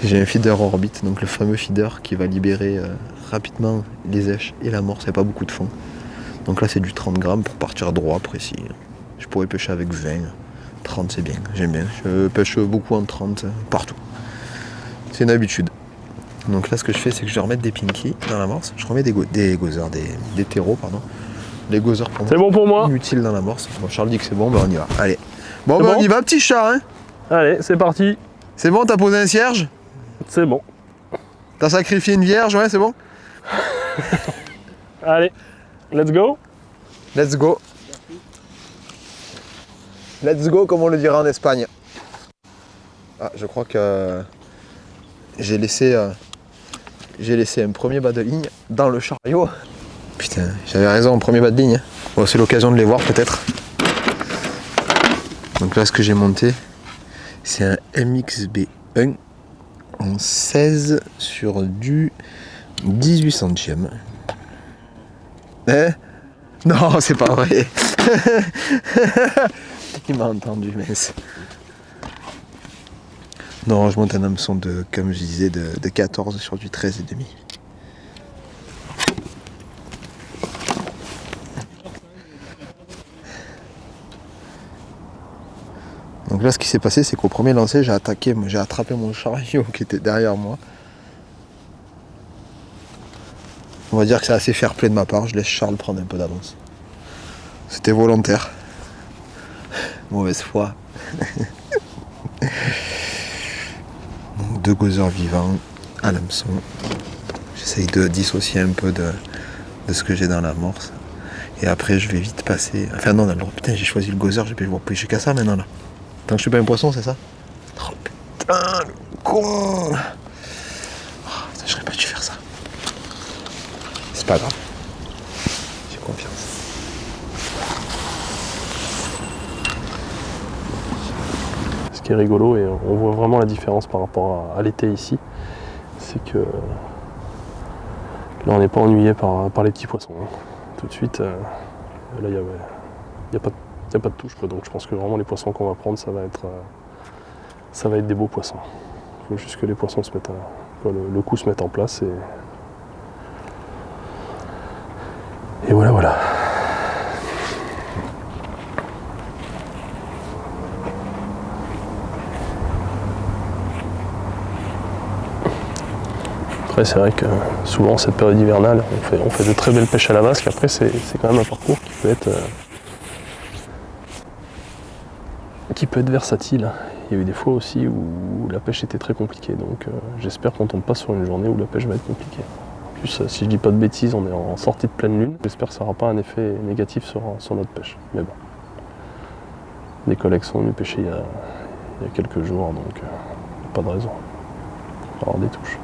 J'ai un feeder Orbit, donc le fameux feeder qui va libérer rapidement les èches et l'amorce, il n'y a pas beaucoup de fond. Donc là c'est du 30 grammes pour partir droit, précis. Je pourrais pêcher avec 20, 30 c'est bien, j'aime bien. Je pêche beaucoup en 30 partout. C'est une habitude. Donc là ce que je fais c'est que je vais remettre des pinkies dans l'amorce. Je remets des gozzers, des terreaux pardon. Les gozzers pour moi. C'est bon pour moi. Inutile dans l'amorce. Bon, Charles dit que c'est bon, on y va. Allez. Bon on y va petit chat hein. Allez, c'est parti. C'est bon, t'as posé un cierge? C'est bon. T'as sacrifié une vierge, ouais c'est bon? Allez, let's go. Let's go. Let's go, comme on le dirait en Espagne. Ah, je crois que j'ai laissé un premier bas de ligne dans le chariot. Putain, j'avais raison, premier bas de ligne. Bon, c'est l'occasion de les voir peut-être. Donc là, ce que j'ai monté, c'est un MXB1 en 16 sur du 18 centièmes. Hein? Non, c'est pas vrai. Il m'a entendu, mince. Non, je monte un hameçon de, comme je disais, de 14 sur du 13,5. Donc là, ce qui s'est passé, c'est qu'au premier lancer, j'ai attrapé mon chariot qui était derrière moi. On va dire que c'est assez fair play de ma part, je laisse Charles prendre un peu d'avance. C'était volontaire. Mauvaise foi. Donc 2 gozzers vivants à l'hameçon. J'essaye de dissocier un peu de ce que j'ai dans l'amorce. Et après je vais vite passer. Enfin non, putain, j'ai choisi le gozer, je vais pouvoir pêcher qu'à ça maintenant là. Tant que je suis pas un poisson, c'est ça? Oh putain, le con! Oh, putain, j'aurais pas dû faire ça. C'est pas grave. J'ai confiance. Ce qui est rigolo, et on voit vraiment la différence par rapport à l'été ici, c'est que là on n'est pas ennuyé par les petits poissons. Hein. Tout de suite, là il n'y a pas de touche, quoi. Donc je pense que vraiment les poissons qu'on va prendre, ça va être des beaux poissons. Il faut juste que les poissons se mettent le coup se mette en place et voilà. Après c'est vrai que souvent cette période hivernale, on fait de très belles pêches à la vasque. Après c'est quand même un parcours qui peut être versatile. Il y a eu des fois aussi où la pêche était très compliquée, donc j'espère qu'on tombe pas sur une journée où la pêche va être compliquée. En plus, si je dis pas de bêtises, on est en sortie de pleine lune. J'espère que ça n'aura pas un effet négatif sur notre pêche. Mais bon, des collègues sont venus pêcher il y a quelques jours, donc pas de raison. On va avoir des touches.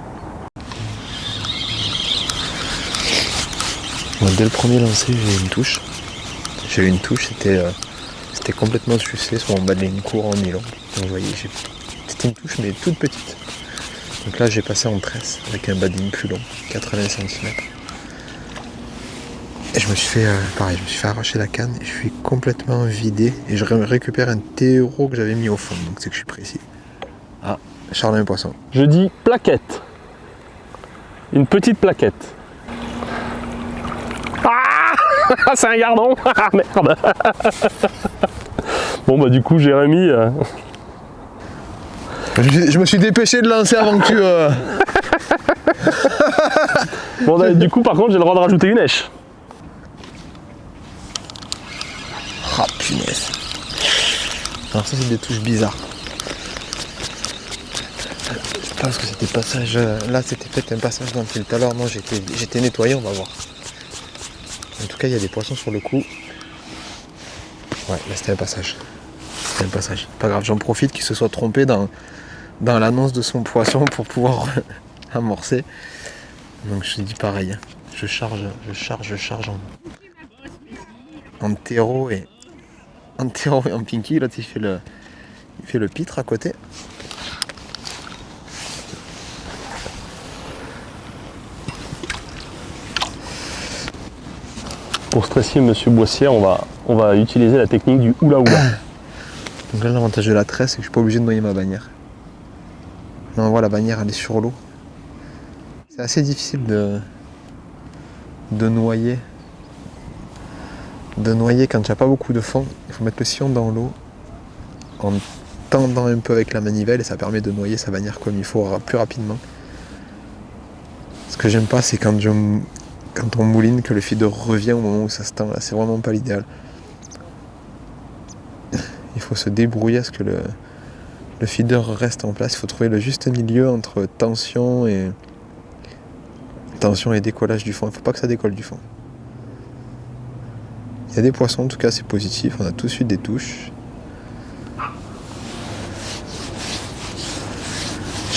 Bon, dès le premier lancer, j'ai eu une touche. C'était complètement sucé sur mon bas de ligne court en nylon. Donc vous voyez, c'était une touche mais toute petite. Donc là j'ai passé en tresse avec un bas de ligne plus long, 80 cm. Et je me suis fait arracher la canne et je suis complètement vidé. Et je récupère un terreau que j'avais mis au fond, donc c'est que je suis précis. Ah, Charles a un poisson. Je dis plaquette. Une petite plaquette. Ah, c'est un gardon. Ah merde. Bon bah du coup Jérémy... Je me suis dépêché de lancer avant que tu... Bon bah, du coup par contre j'ai le droit de rajouter une èche. Ah punaise. Alors ça c'est des touches bizarres. Je pense que c'était passage... Là c'était peut-être un passage dans le fil. Tout à l'heure non, j'étais nettoyé, on va voir. En tout cas il y a des poissons sur le coup. Ouais, là c'était un passage. Pas grave, j'en profite qu'il se soit trompé dans l'annonce de son poisson pour pouvoir amorcer. Donc je dis pareil, je charge en terreau et en pinky. Là il fait le pitre à côté. Pour stresser Monsieur Boissière, on va utiliser la technique du oula oula. Donc là l'avantage de la tresse, c'est que je suis pas obligé de noyer ma bannière. Là on voit la bannière elle est sur l'eau. C'est assez difficile de noyer. Quand il n'y a pas beaucoup de fond. Il faut mettre le sillon dans l'eau en tendant un peu avec la manivelle et ça permet de noyer sa bannière comme il faut plus rapidement. Ce que j'aime pas c'est quand on mouline que le feeder revient au moment où ça se tend. Là c'est vraiment pas l'idéal. Il faut se débrouiller à ce que le feeder reste en place. Il faut trouver le juste milieu entre tension et décollage du fond. Il ne faut pas que ça décolle du fond. Il y a des poissons, en tout cas c'est positif. On a tout de suite des touches.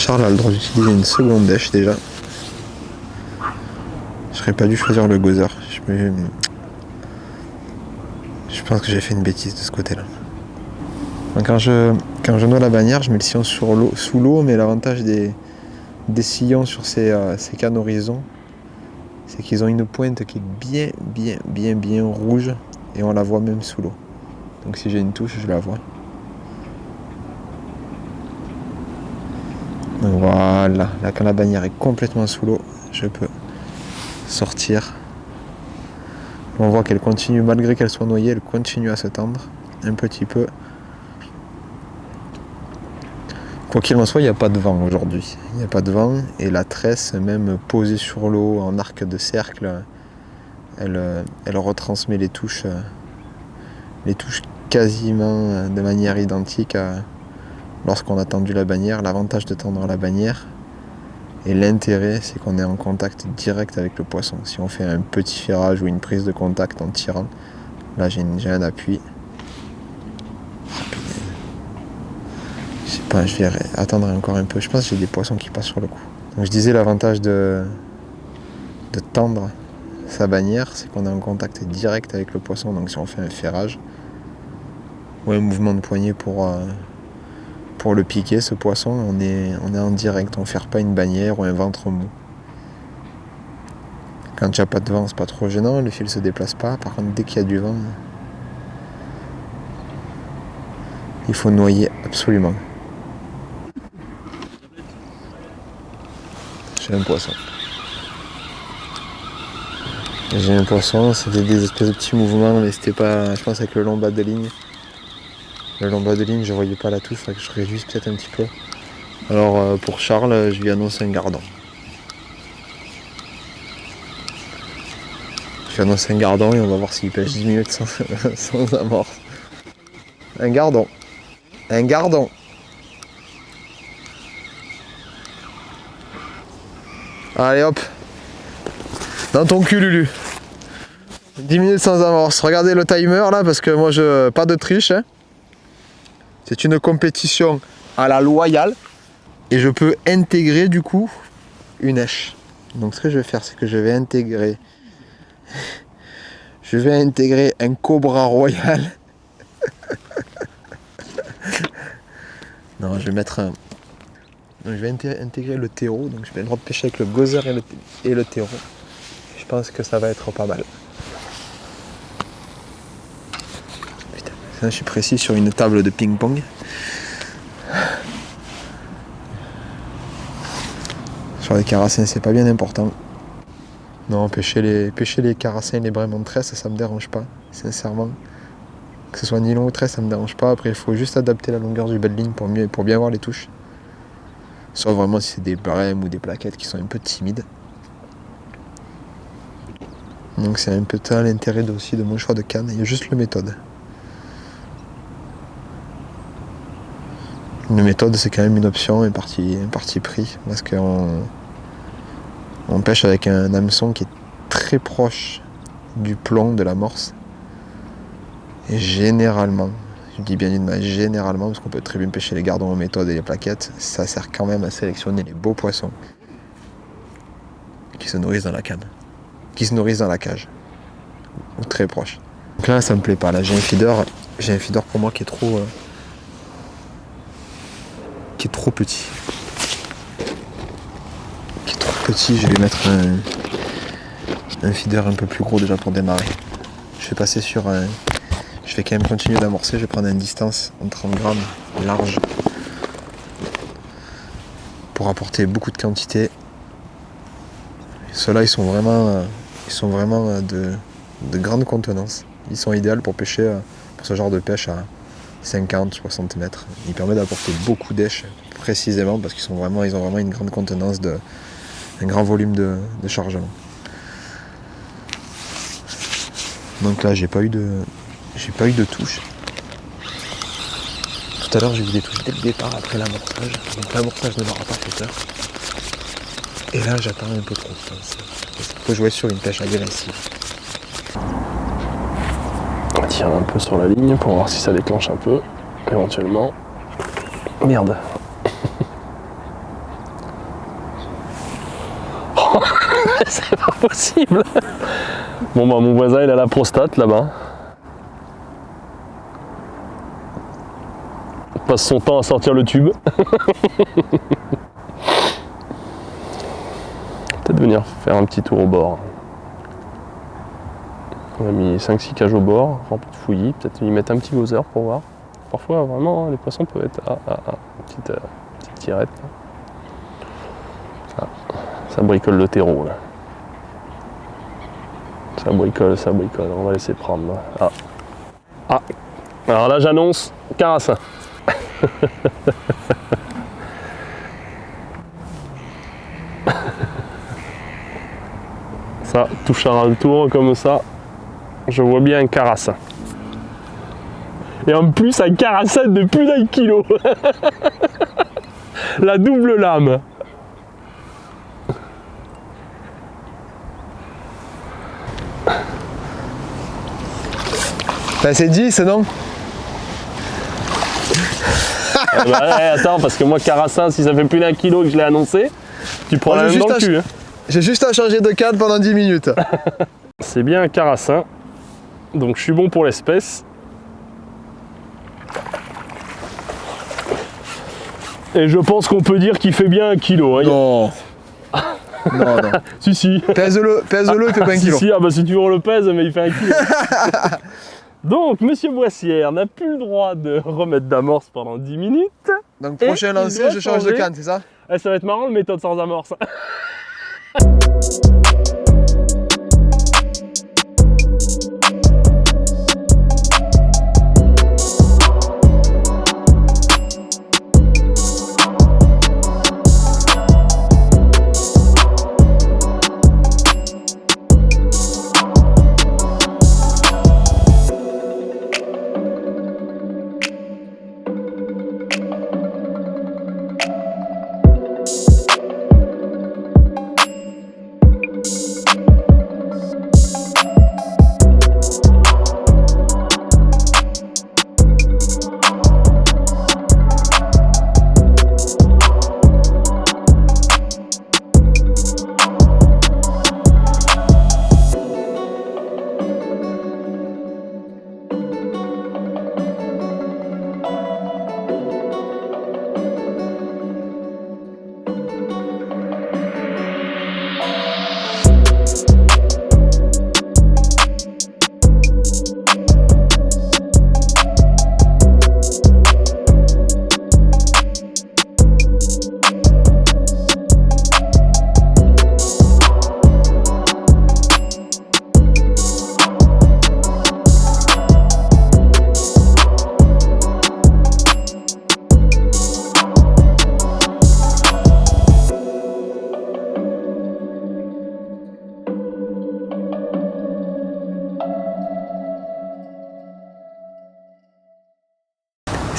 Charles a le droit d'utiliser une seconde dèche déjà. J'aurais pas dû choisir le gozer. Je pense que j'ai fait une bêtise de ce côté-là. Quand je noie la bannière, je mets le sillon sous l'eau, mais l'avantage des sillons sur ces cannes horizon, c'est qu'ils ont une pointe qui est bien rouge et on la voit même sous l'eau. Donc si j'ai une touche, je la vois. Donc voilà, là quand la bannière est complètement sous l'eau, je peux sortir. On voit qu'elle continue, malgré qu'elle soit noyée, elle continue à se tendre un petit peu. Quoi qu'il en soit, il n'y a pas de vent aujourd'hui. Il n'y a pas de vent et la tresse, même posée sur l'eau en arc de cercle, elle retransmet les touches quasiment de manière identique lorsqu'on a tendu la bannière. L'avantage de tendre la bannière et l'intérêt, c'est qu'on est en contact direct avec le poisson. Si on fait un petit ferrage ou une prise de contact en tirant, là j'ai un appui. Je sais pas, je vais attendre encore un peu. Je pense que j'ai des poissons qui passent sur le coup. Donc je disais l'avantage de tendre sa bannière, c'est qu'on est en contact direct avec le poisson. Donc si on fait un ferrage ou un mouvement de poignet pour le piquer, ce poisson, on est en direct, on ne ferre pas une bannière ou un ventre mou. Quand il n'y a pas de vent, c'est pas trop gênant, le fil ne se déplace pas. Par contre, dès qu'il y a du vent, il faut noyer absolument. J'ai un poisson. C'était des espèces de petits mouvements, mais c'était pas, je pense, avec le long bas de ligne. Le long bas de ligne, je voyais pas la touche, que je réduise peut-être un petit peu. Alors pour Charles, je lui annonce un gardon. Je lui annonce un gardon et on va voir s'il pêche 10 minutes sans amorce. Un gardon. Un gardon. Allez hop. Dans ton cul, Lulu. 10 minutes sans amorce. Regardez le timer là, parce que moi pas de triche. Hein. C'est une compétition à la loyale et je peux intégrer du coup une èche. Donc ce que je vais faire, c'est que je vais intégrer un cobra royal. Non, je vais mettre un... Donc, je vais intégrer le terreau, donc je vais le droit de pêcher avec le gozer et le terreau. Je pense que ça va être pas mal. Putain, là, je suis précis sur une table de ping-pong. Sur les carassins, c'est pas bien important. Non, pêcher les carassins et les brins en tresse, ça me dérange pas, sincèrement. Que ce soit nylon ou tresse, ça me dérange pas. Après, il faut juste adapter la longueur du bas de ligne pour bien voir les touches. Sauf vraiment si c'est des brèmes ou des plaquettes qui sont un peu timides. Donc c'est un peu ça l'intérêt aussi de mon choix de canne. Il y a juste la méthode. Une méthode, c'est quand même une option, un parti pris. Parce qu'on pêche avec un hameçon qui est très proche du plomb de l'amorce. Et généralement, je dis bien généralement, parce qu'on peut très bien pêcher les gardons en méthode et les plaquettes, ça sert quand même à sélectionner les beaux poissons qui se nourrissent dans la canne, qui se nourrissent dans la cage, ou très proche. Donc là, ça me plaît pas. Là, j'ai un feeder pour moi qui est trop petit. Je vais mettre un feeder un peu plus gros déjà pour démarrer. Je vais passer sur un... Je vais quand même continuer d'amorcer, je vais prendre une distance en 30 grammes large pour apporter beaucoup de quantité. Ceux-là, ils sont vraiment de grande contenance. Ils sont idéaux pour pêcher, pour ce genre de pêche à 50-60 mètres. Ils permettent d'apporter beaucoup d'èches précisément parce qu'ils ont vraiment une grande contenance, un grand volume de chargement. Donc là, j'ai pas eu de touche. Tout à l'heure, j'ai eu des touches dès le départ après l'amorçage. Donc l'amorçage ne m'aura pas fait peur. Et là, j'attends un peu trop. Il faut jouer sur une pêche agressive. On tire un peu sur la ligne pour voir si ça déclenche un peu, éventuellement. Merde. C'est pas possible. Bon bah mon voisin il a la prostate là-bas. Il passe son temps à sortir le tube. Peut-être venir faire un petit tour au bord. On a mis 5-6 cages au bord, rempli de fouillis, peut-être y mettre un petit goseur pour voir. Parfois vraiment les poissons peuvent être petite tirette. Ça bricole le terreau là. Ça bricole, on va laisser prendre. Ah. Alors là j'annonce carassin. Ça touche à le tour comme ça. Je vois bien un carassin. Et en plus un carassin de plus d'1 kilo. La double lame. C'est 10, non? Attends, parce que moi carassin, si ça fait plus d'1 kilo que je l'ai annoncé, tu prends la même dans le cul. Hein. J'ai juste à changer de cadre pendant 10 minutes. C'est bien un carassin, donc je suis bon pour l'espèce. Et je pense qu'on peut dire qu'il fait bien 1 kilo. Hein. Non. Non. Si. Pèse-le, il fait pas 1 kilo. Si, bah si tu le pèses, mais il fait 1 kilo. Donc, monsieur Boissière n'a plus le droit de remettre d'amorce pendant 10 minutes. Donc, prochain lancer, je change de canne, c'est ça? Ça va être marrant, le méthode sans amorce.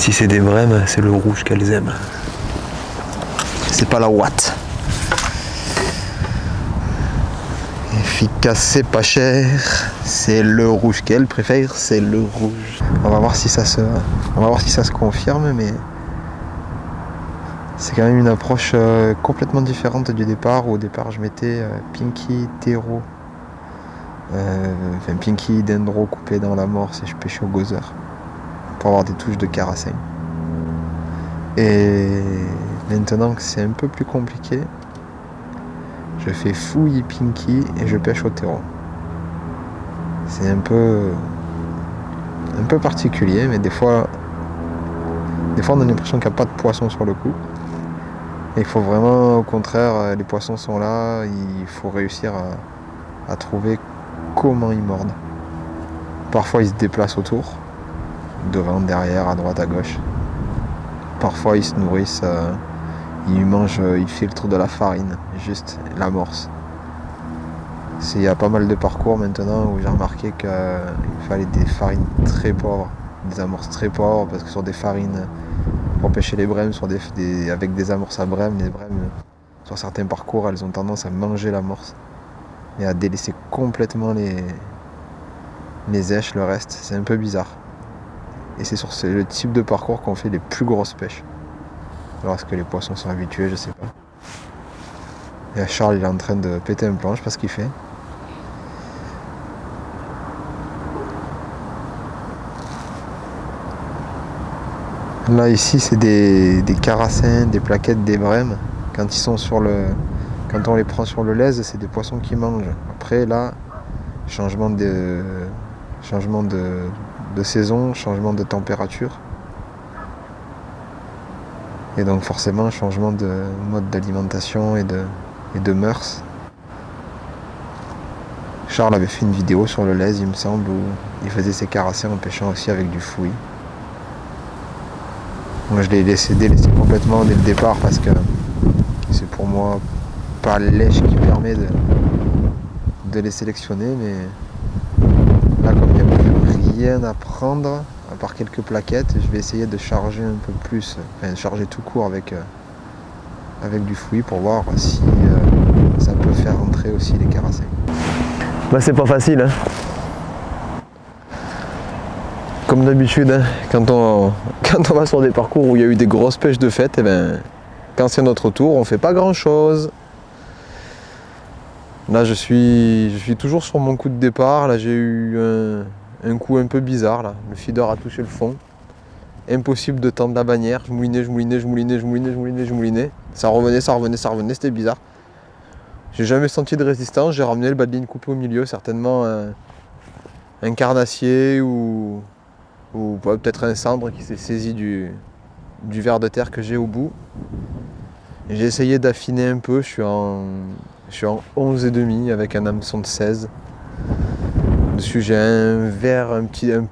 Si c'est des brèmes, c'est le rouge qu'elles aiment. C'est pas la ouate. Efficace, c'est pas cher. C'est le rouge qu'elles préfèrent, c'est le rouge. On va voir si ça se confirme, mais c'est quand même une approche complètement différente du départ. Au départ, je mettais Pinky Terreau, Pinky Dendro coupé dans l'amorce et je pêchais au gozer pour avoir des touches de carassin. Et maintenant que c'est un peu plus compliqué, je fais fouille Pinky et je pêche au terreau. C'est un peu particulier, mais des fois on a l'impression qu'il n'y a pas de poisson sur le coup. Et il faut vraiment, au contraire, les poissons sont là, il faut réussir à trouver comment ils mordent. Parfois ils se déplacent autour, devant, derrière, à droite, à gauche. Parfois ils se nourrissent, ils mangent, ils filtrent de la farine, juste l'amorce. Il y a pas mal de parcours maintenant où j'ai remarqué qu'il fallait des farines très pauvres, des amorces très pauvres, parce que sur des farines, pour pêcher les brèmes, avec des amorces à brèmes, les brèmes, sur certains parcours, elles ont tendance à manger l'amorce et à délaisser complètement les èches, le reste. C'est un peu bizarre. Et c'est sur le type de parcours qu'on fait les plus grosses pêches. Alors est-ce que les poissons sont habitués, je sais pas. Et Charles il est en train de péter un plomb, je sais pas ce qu'il fait. Là ici c'est des carassins, des plaquettes, des brèmes. Quand on les prend sur le lèse, c'est des poissons qui mangent. Après là, changement de saison, changement de température. Et donc forcément changement de mode d'alimentation et de mœurs. Charles avait fait une vidéo sur le lèse, il me semble, où il faisait ses carassins en pêchant aussi avec du fouillis. Moi je l'ai laissé complètement dès le départ parce que c'est pour moi pas lèche qui permet de les sélectionner, mais là comme il n'y a plus rien à prendre, à part quelques plaquettes, je vais essayer de charger un peu plus, enfin charger tout court avec du fouillis pour voir si ça peut faire rentrer aussi les carassins. Bah c'est pas facile, hein. Comme d'habitude, hein, quand on va sur des parcours où il y a eu des grosses pêches de fête, et ben, quand c'est notre tour, on fait pas grand chose. Là je suis toujours sur mon coup de départ, là j'ai eu un coup un peu bizarre, là. Le feeder a touché le fond. Impossible de tendre la bannière, je moulinais. Ça revenait, c'était bizarre. J'ai jamais senti de résistance, j'ai ramené le bas de ligne coupé au milieu, certainement un carnassier ou peut-être un cendre qui s'est saisi du ver de terre que j'ai au bout. J'ai essayé d'affiner un peu, je suis en 11,5 avec un hameçon de 16. Dessus j'ai un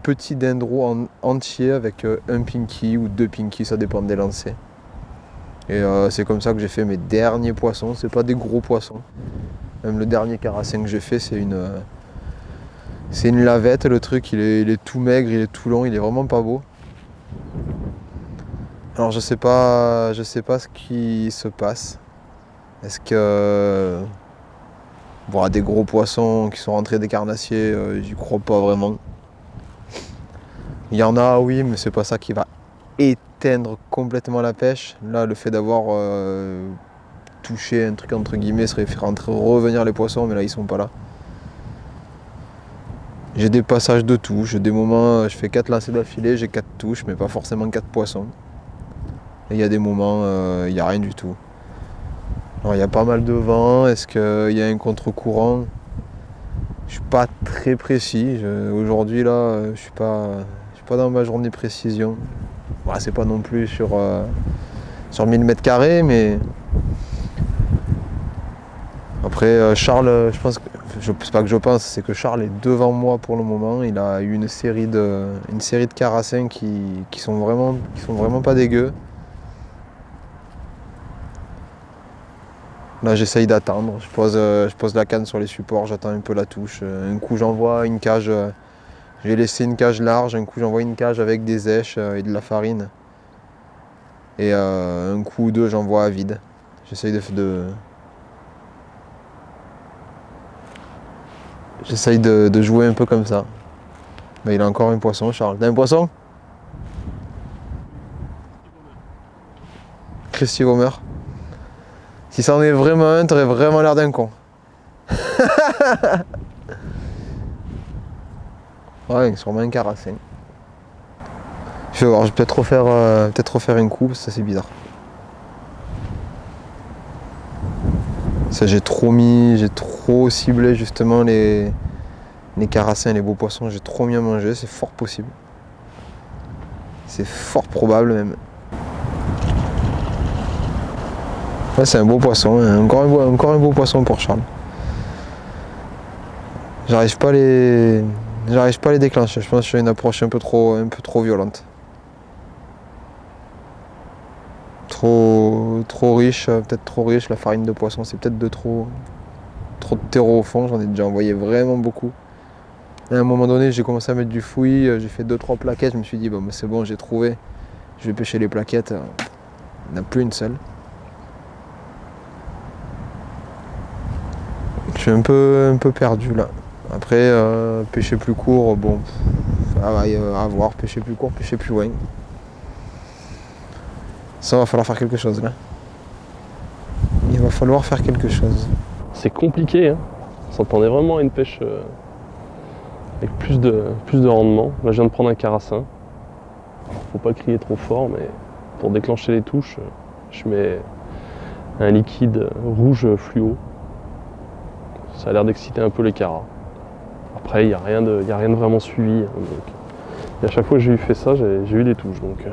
petit dendro entier avec un pinky ou 2 pinky, ça dépend des lancers. Et c'est comme ça que j'ai fait mes derniers poissons, c'est pas des gros poissons. Même le dernier carassin que j'ai fait c'est une lavette, le truc il est tout maigre, il est tout long, il est vraiment pas beau. Alors je sais pas ce qui se passe. Est-ce que voir des gros poissons qui sont rentrés des carnassiers, j'y crois pas vraiment. Il y en a oui, mais c'est pas ça qui va éteindre complètement la pêche. Là le fait d'avoir touché un truc entre guillemets serait fait revenir les poissons, mais là ils sont pas là. J'ai des passages de touche, des moments je fais 4 lancers d'affilée, j'ai 4 touches, mais pas forcément 4 poissons. Et il y a des moments, il n'y a rien du tout. Alors il y a pas mal de vent, est-ce qu'il y a un contre-courant? Je suis pas très précis, aujourd'hui là, je suis pas dans ma journée précision. Bon, c'est pas non plus sur 1000 m², mais après Charles, c'est que Charles est devant moi pour le moment. Il a eu une série de carassins qui sont vraiment pas dégueux. Là j'essaye d'attendre, je pose la canne sur les supports, j'attends un peu la touche. Un coup j'envoie une cage, j'ai laissé une cage large, un coup j'envoie une cage avec des èches et de la farine. Et un coup ou deux j'envoie à vide. J'essaye de jouer un peu comme ça. Mais il a encore un poisson, Charles. T'as un poisson? Christy Homer. Si c'en est vraiment un, t'aurais vraiment l'air d'un con. Ouais, sûrement un carassin. Je vais voir, je vais peut-être refaire un coup, parce que ça c'est bizarre. Ça j'ai trop ciblé justement les carassins, les beaux poissons, j'ai trop bien mangé, c'est fort possible. C'est fort probable même. Ouais, c'est un beau poisson, hein. Encore un beau poisson pour Charles. J'arrive pas à les déclencher, je pense que j'ai une approche un peu trop violente. Trop riche, peut-être trop riche, la farine de poisson c'est peut-être de trop de terreau au fond, j'en ai déjà envoyé vraiment beaucoup. Et à un moment donné j'ai commencé à mettre du fouillis, j'ai fait 2-3 plaquettes, je me suis dit bon, c'est bon, j'ai trouvé, je vais pêcher les plaquettes, il n'y en a plus une seule. Je suis un peu perdu là. Après pêcher plus court, bon, ça va à voir, pêcher plus court, pêcher plus loin. Ça va falloir faire quelque chose là. Il va va falloir faire quelque chose. C'est compliqué, hein. On s'entendait vraiment à une pêche avec plus de rendement. Là, je viens de prendre un carassin. Alors, faut pas crier trop fort, mais pour déclencher les touches, je mets un liquide rouge fluo. Ça a l'air d'exciter un peu les caras. Après, il n'y a rien de vraiment suivi. Hein, donc. Et à chaque fois que j'ai fait ça, j'ai eu des touches. Donc,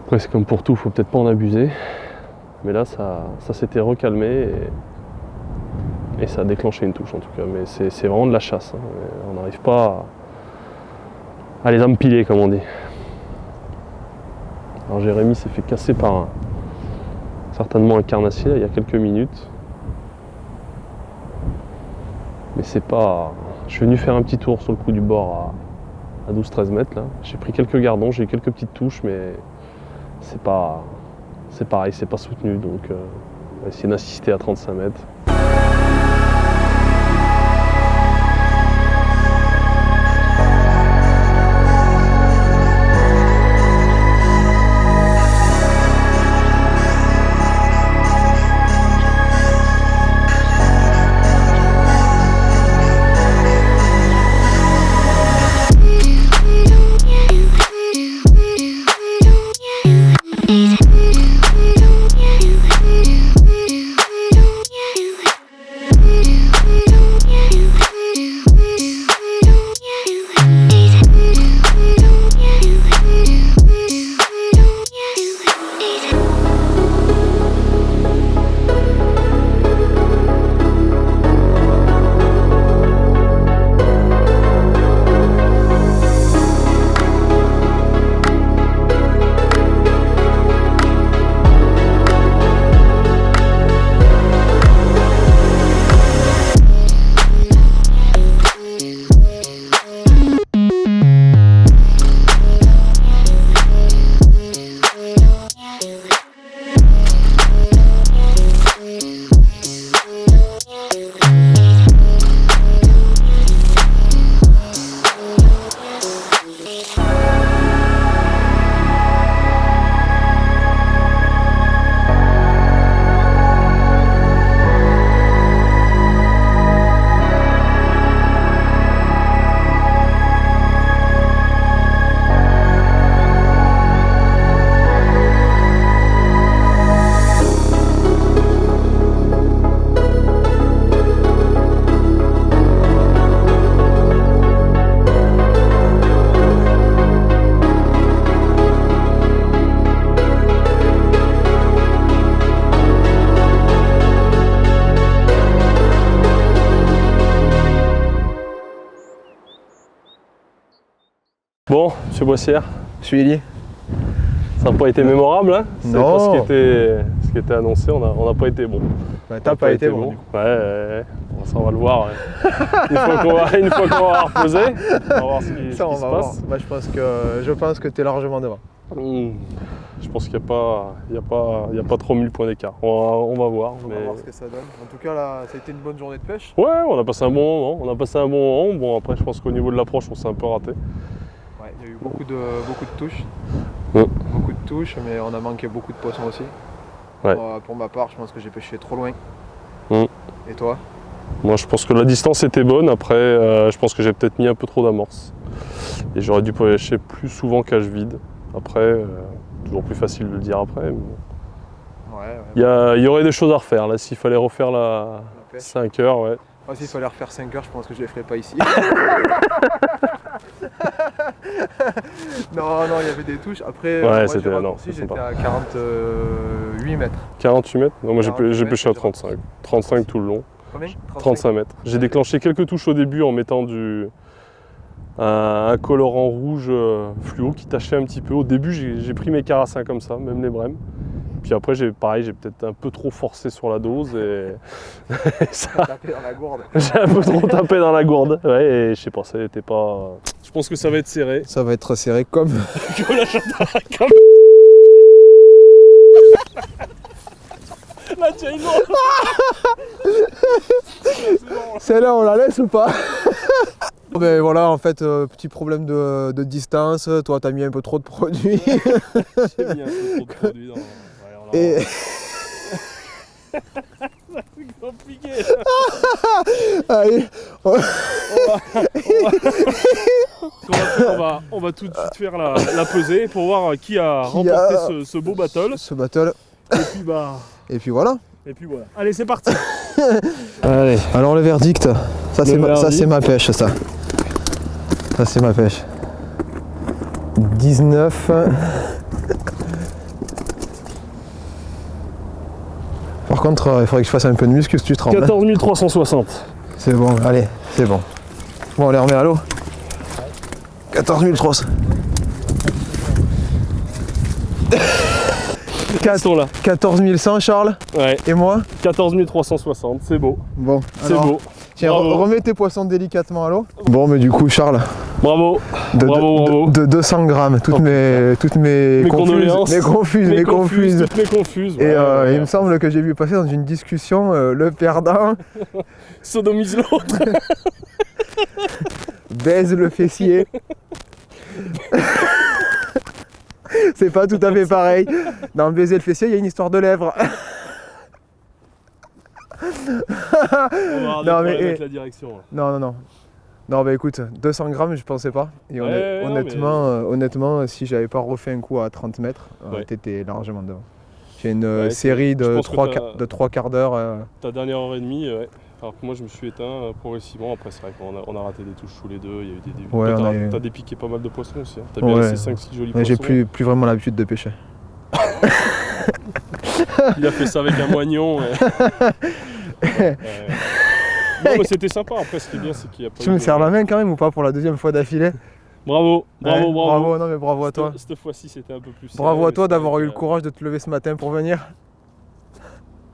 après, c'est comme pour tout, faut peut-être pas en abuser. Mais là, ça s'était recalmé et ça a déclenché une touche en tout cas. Mais c'est vraiment de la chasse. Hein. On n'arrive pas à les empiler, comme on dit. Alors Jérémy s'est fait casser par certainement un carnassier là, il y a quelques minutes. Mais c'est pas... Je suis venu faire un petit tour sur le coup du bord à 12-13 mètres là. J'ai pris quelques gardons, j'ai eu quelques petites touches, mais c'est pas... C'est pareil, c'est pas soutenu, donc on va essayer d'insister à 35 mètres. Bon, monsieur Boissière, Monsieur Eli. ça n'a pas été mémorable, hein? C'est Non. pas ce qui était annoncé, on n'a pas été bon. Bah, t'as pas été bon. Ouais, ça on va le voir. Ouais. une fois qu'on va reposer, on va voir ce qui se passe. Bah, je pense que tu es largement devant. Je pense qu'il n'y a pas trop 1000 points d'écart. On va voir. On va voir ce que ça donne. En tout cas, là, ça a été une bonne journée de pêche. Ouais, on a passé un bon moment. Bon, après, je pense qu'au niveau de l'approche, on s'est un peu raté. Ouais, il y a eu beaucoup de touches. Ouais. Beaucoup de touches, mais on a manqué beaucoup de poissons aussi. Ouais. Pour ma part, je pense que j'ai pêché trop loin. Ouais. Et toi? Moi, je pense que la distance était bonne. Après, je pense que j'ai peut-être mis un peu trop d'amorce. Et j'aurais dû pêcher plus souvent cage vide. Après, toujours plus facile de le dire après. Mais... Il y aurait des choses à refaire. Là, s'il fallait refaire la 5 heures, ouais. Moi, s'il fallait refaire 5 heures, je pense que je ne les ferais pas ici. Non, il y avait des touches. Après, ouais, j'étais à 48 mètres. 48 mètres? Non, moi j'ai pêché à 35. 35 tout le long. Combien? 35 mètres. J'ai déclenché quelques touches au début en mettant un colorant rouge fluo qui tachait un petit peu. Au début, j'ai pris mes carassins comme ça, même les brèmes. Puis après, j'ai peut-être un peu trop forcé sur la dose et ça... Tapé dans la gourde. J'ai un peu trop tapé dans la gourde. Ouais, et je sais pas, ça n'était pas... Je pense que ça va être serré. Ça va être serré comme... Comme la chandelle, comme... La Django. Celle-là, on la laisse ou pas? Ben voilà, en fait, petit problème de distance. Toi, t'as mis un peu trop de produits. J'ai mis un peu trop de produits dans... Et... C'est compliqué. Allez, On va tout de suite faire la pesée pour voir qui a remporté ce beau battle. ce battle. Et puis voilà. Allez, c'est parti. Allez. Alors le verdict, ça c'est ma pêche ça. Ça c'est ma pêche. 19. Par contre, il faudrait que je fasse un peu de muscu si tu trembles. 14 360. C'est bon, allez, c'est bon. Bon, on les remet à l'eau. 14 300. Ils sont là. 14 100 Charles. Ouais. Et moi 14 360, c'est beau. Bon, C'est beau. Tiens, Bravo. remets tes poissons délicatement à l'eau. Bon, mais du coup, Charles, Bravo. de 200 grammes, toutes mes condoléances. mes confuses. Toutes mes confuses. Et Ouais. il me semble que j'ai vu passer dans une discussion le perdant Sodomise l'autre. baise le fessier. C'est pas tout à fait pareil. Dans le baiser le fessier, il y a une histoire de lèvres. On va avec la direction. Là. Non. Non, bah écoute, 200 grammes, je pensais pas. Et honnêtement, si j'avais pas refait un coup à 30 mètres, t'étais largement devant. J'ai une série de 3 quarts d'heure. Ta dernière heure et demie, ouais. Alors que moi je me suis éteint progressivement. Après, c'est vrai qu'on a raté des touches tous les deux. Il y a eu des. T'as dépiqué pas mal de poissons aussi. Hein. T'as bien laissé 5-6 jolis poissons. J'ai plus vraiment l'habitude de pêcher. Il a fait ça avec un moignon. Non, mais c'était sympa. Après, ce qui est bien, c'est qu'il y a pas. Tu me serres la main quand même ou pas pour la deuxième fois d'affilée? Bravo. Non, mais bravo à toi. Cette fois-ci, c'était un peu plus. Bravo à toi d'avoir eu le courage de te lever ce matin pour venir.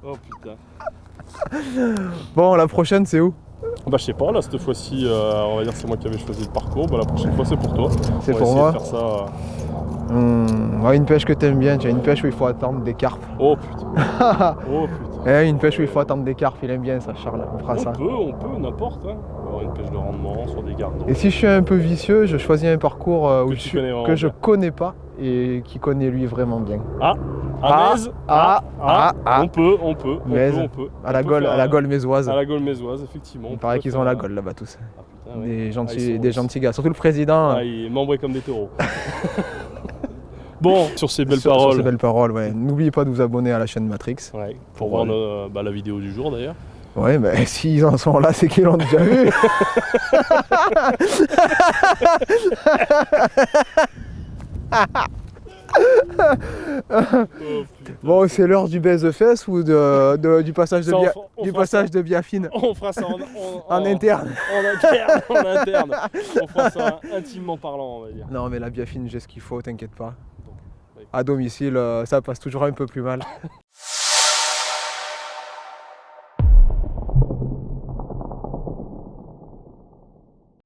Oh putain. Bon, la prochaine, c'est où? Bah, je sais pas, là, cette fois-ci, on va dire que c'est moi qui avais choisi le parcours. Bah, la prochaine fois, c'est pour toi. C'est pour moi. Faire ça, une pêche que t'aimes bien, tu as une pêche où il faut attendre des carpes. Oh putain. Une pêche où il faut attendre des carpes, il aime bien ça, Charles. On fera ça. On peut, n'importe. Hein. On va avoir une pêche de rendement sur des gardes. Et si je suis un peu vicieux, je choisis un parcours que je connais pas et qui connaît lui vraiment bien. On peut. À la Gaule mésoise. À la Gaule mésoise, effectivement. Il paraît qu'ils ont la Gaule là-bas tous. Ah, putain, ouais. Des gentils gars, surtout le président. Il est membré comme des taureaux. Bon, sur ces belles paroles. Ouais. N'oubliez pas de vous abonner à la chaîne Matrix. Ouais, pour voir la vidéo du jour d'ailleurs. Ouais, mais s'ils en sont là, c'est qu'ils l'ont déjà vu. Bon, c'est l'heure du baise-fesse ou du passage de Biafine. On fera ça en interne. En interne. On fera ça intimement parlant, on va dire. Non, mais la Biafine, j'ai ce qu'il faut, t'inquiète pas. À domicile, ça passe toujours un peu plus mal.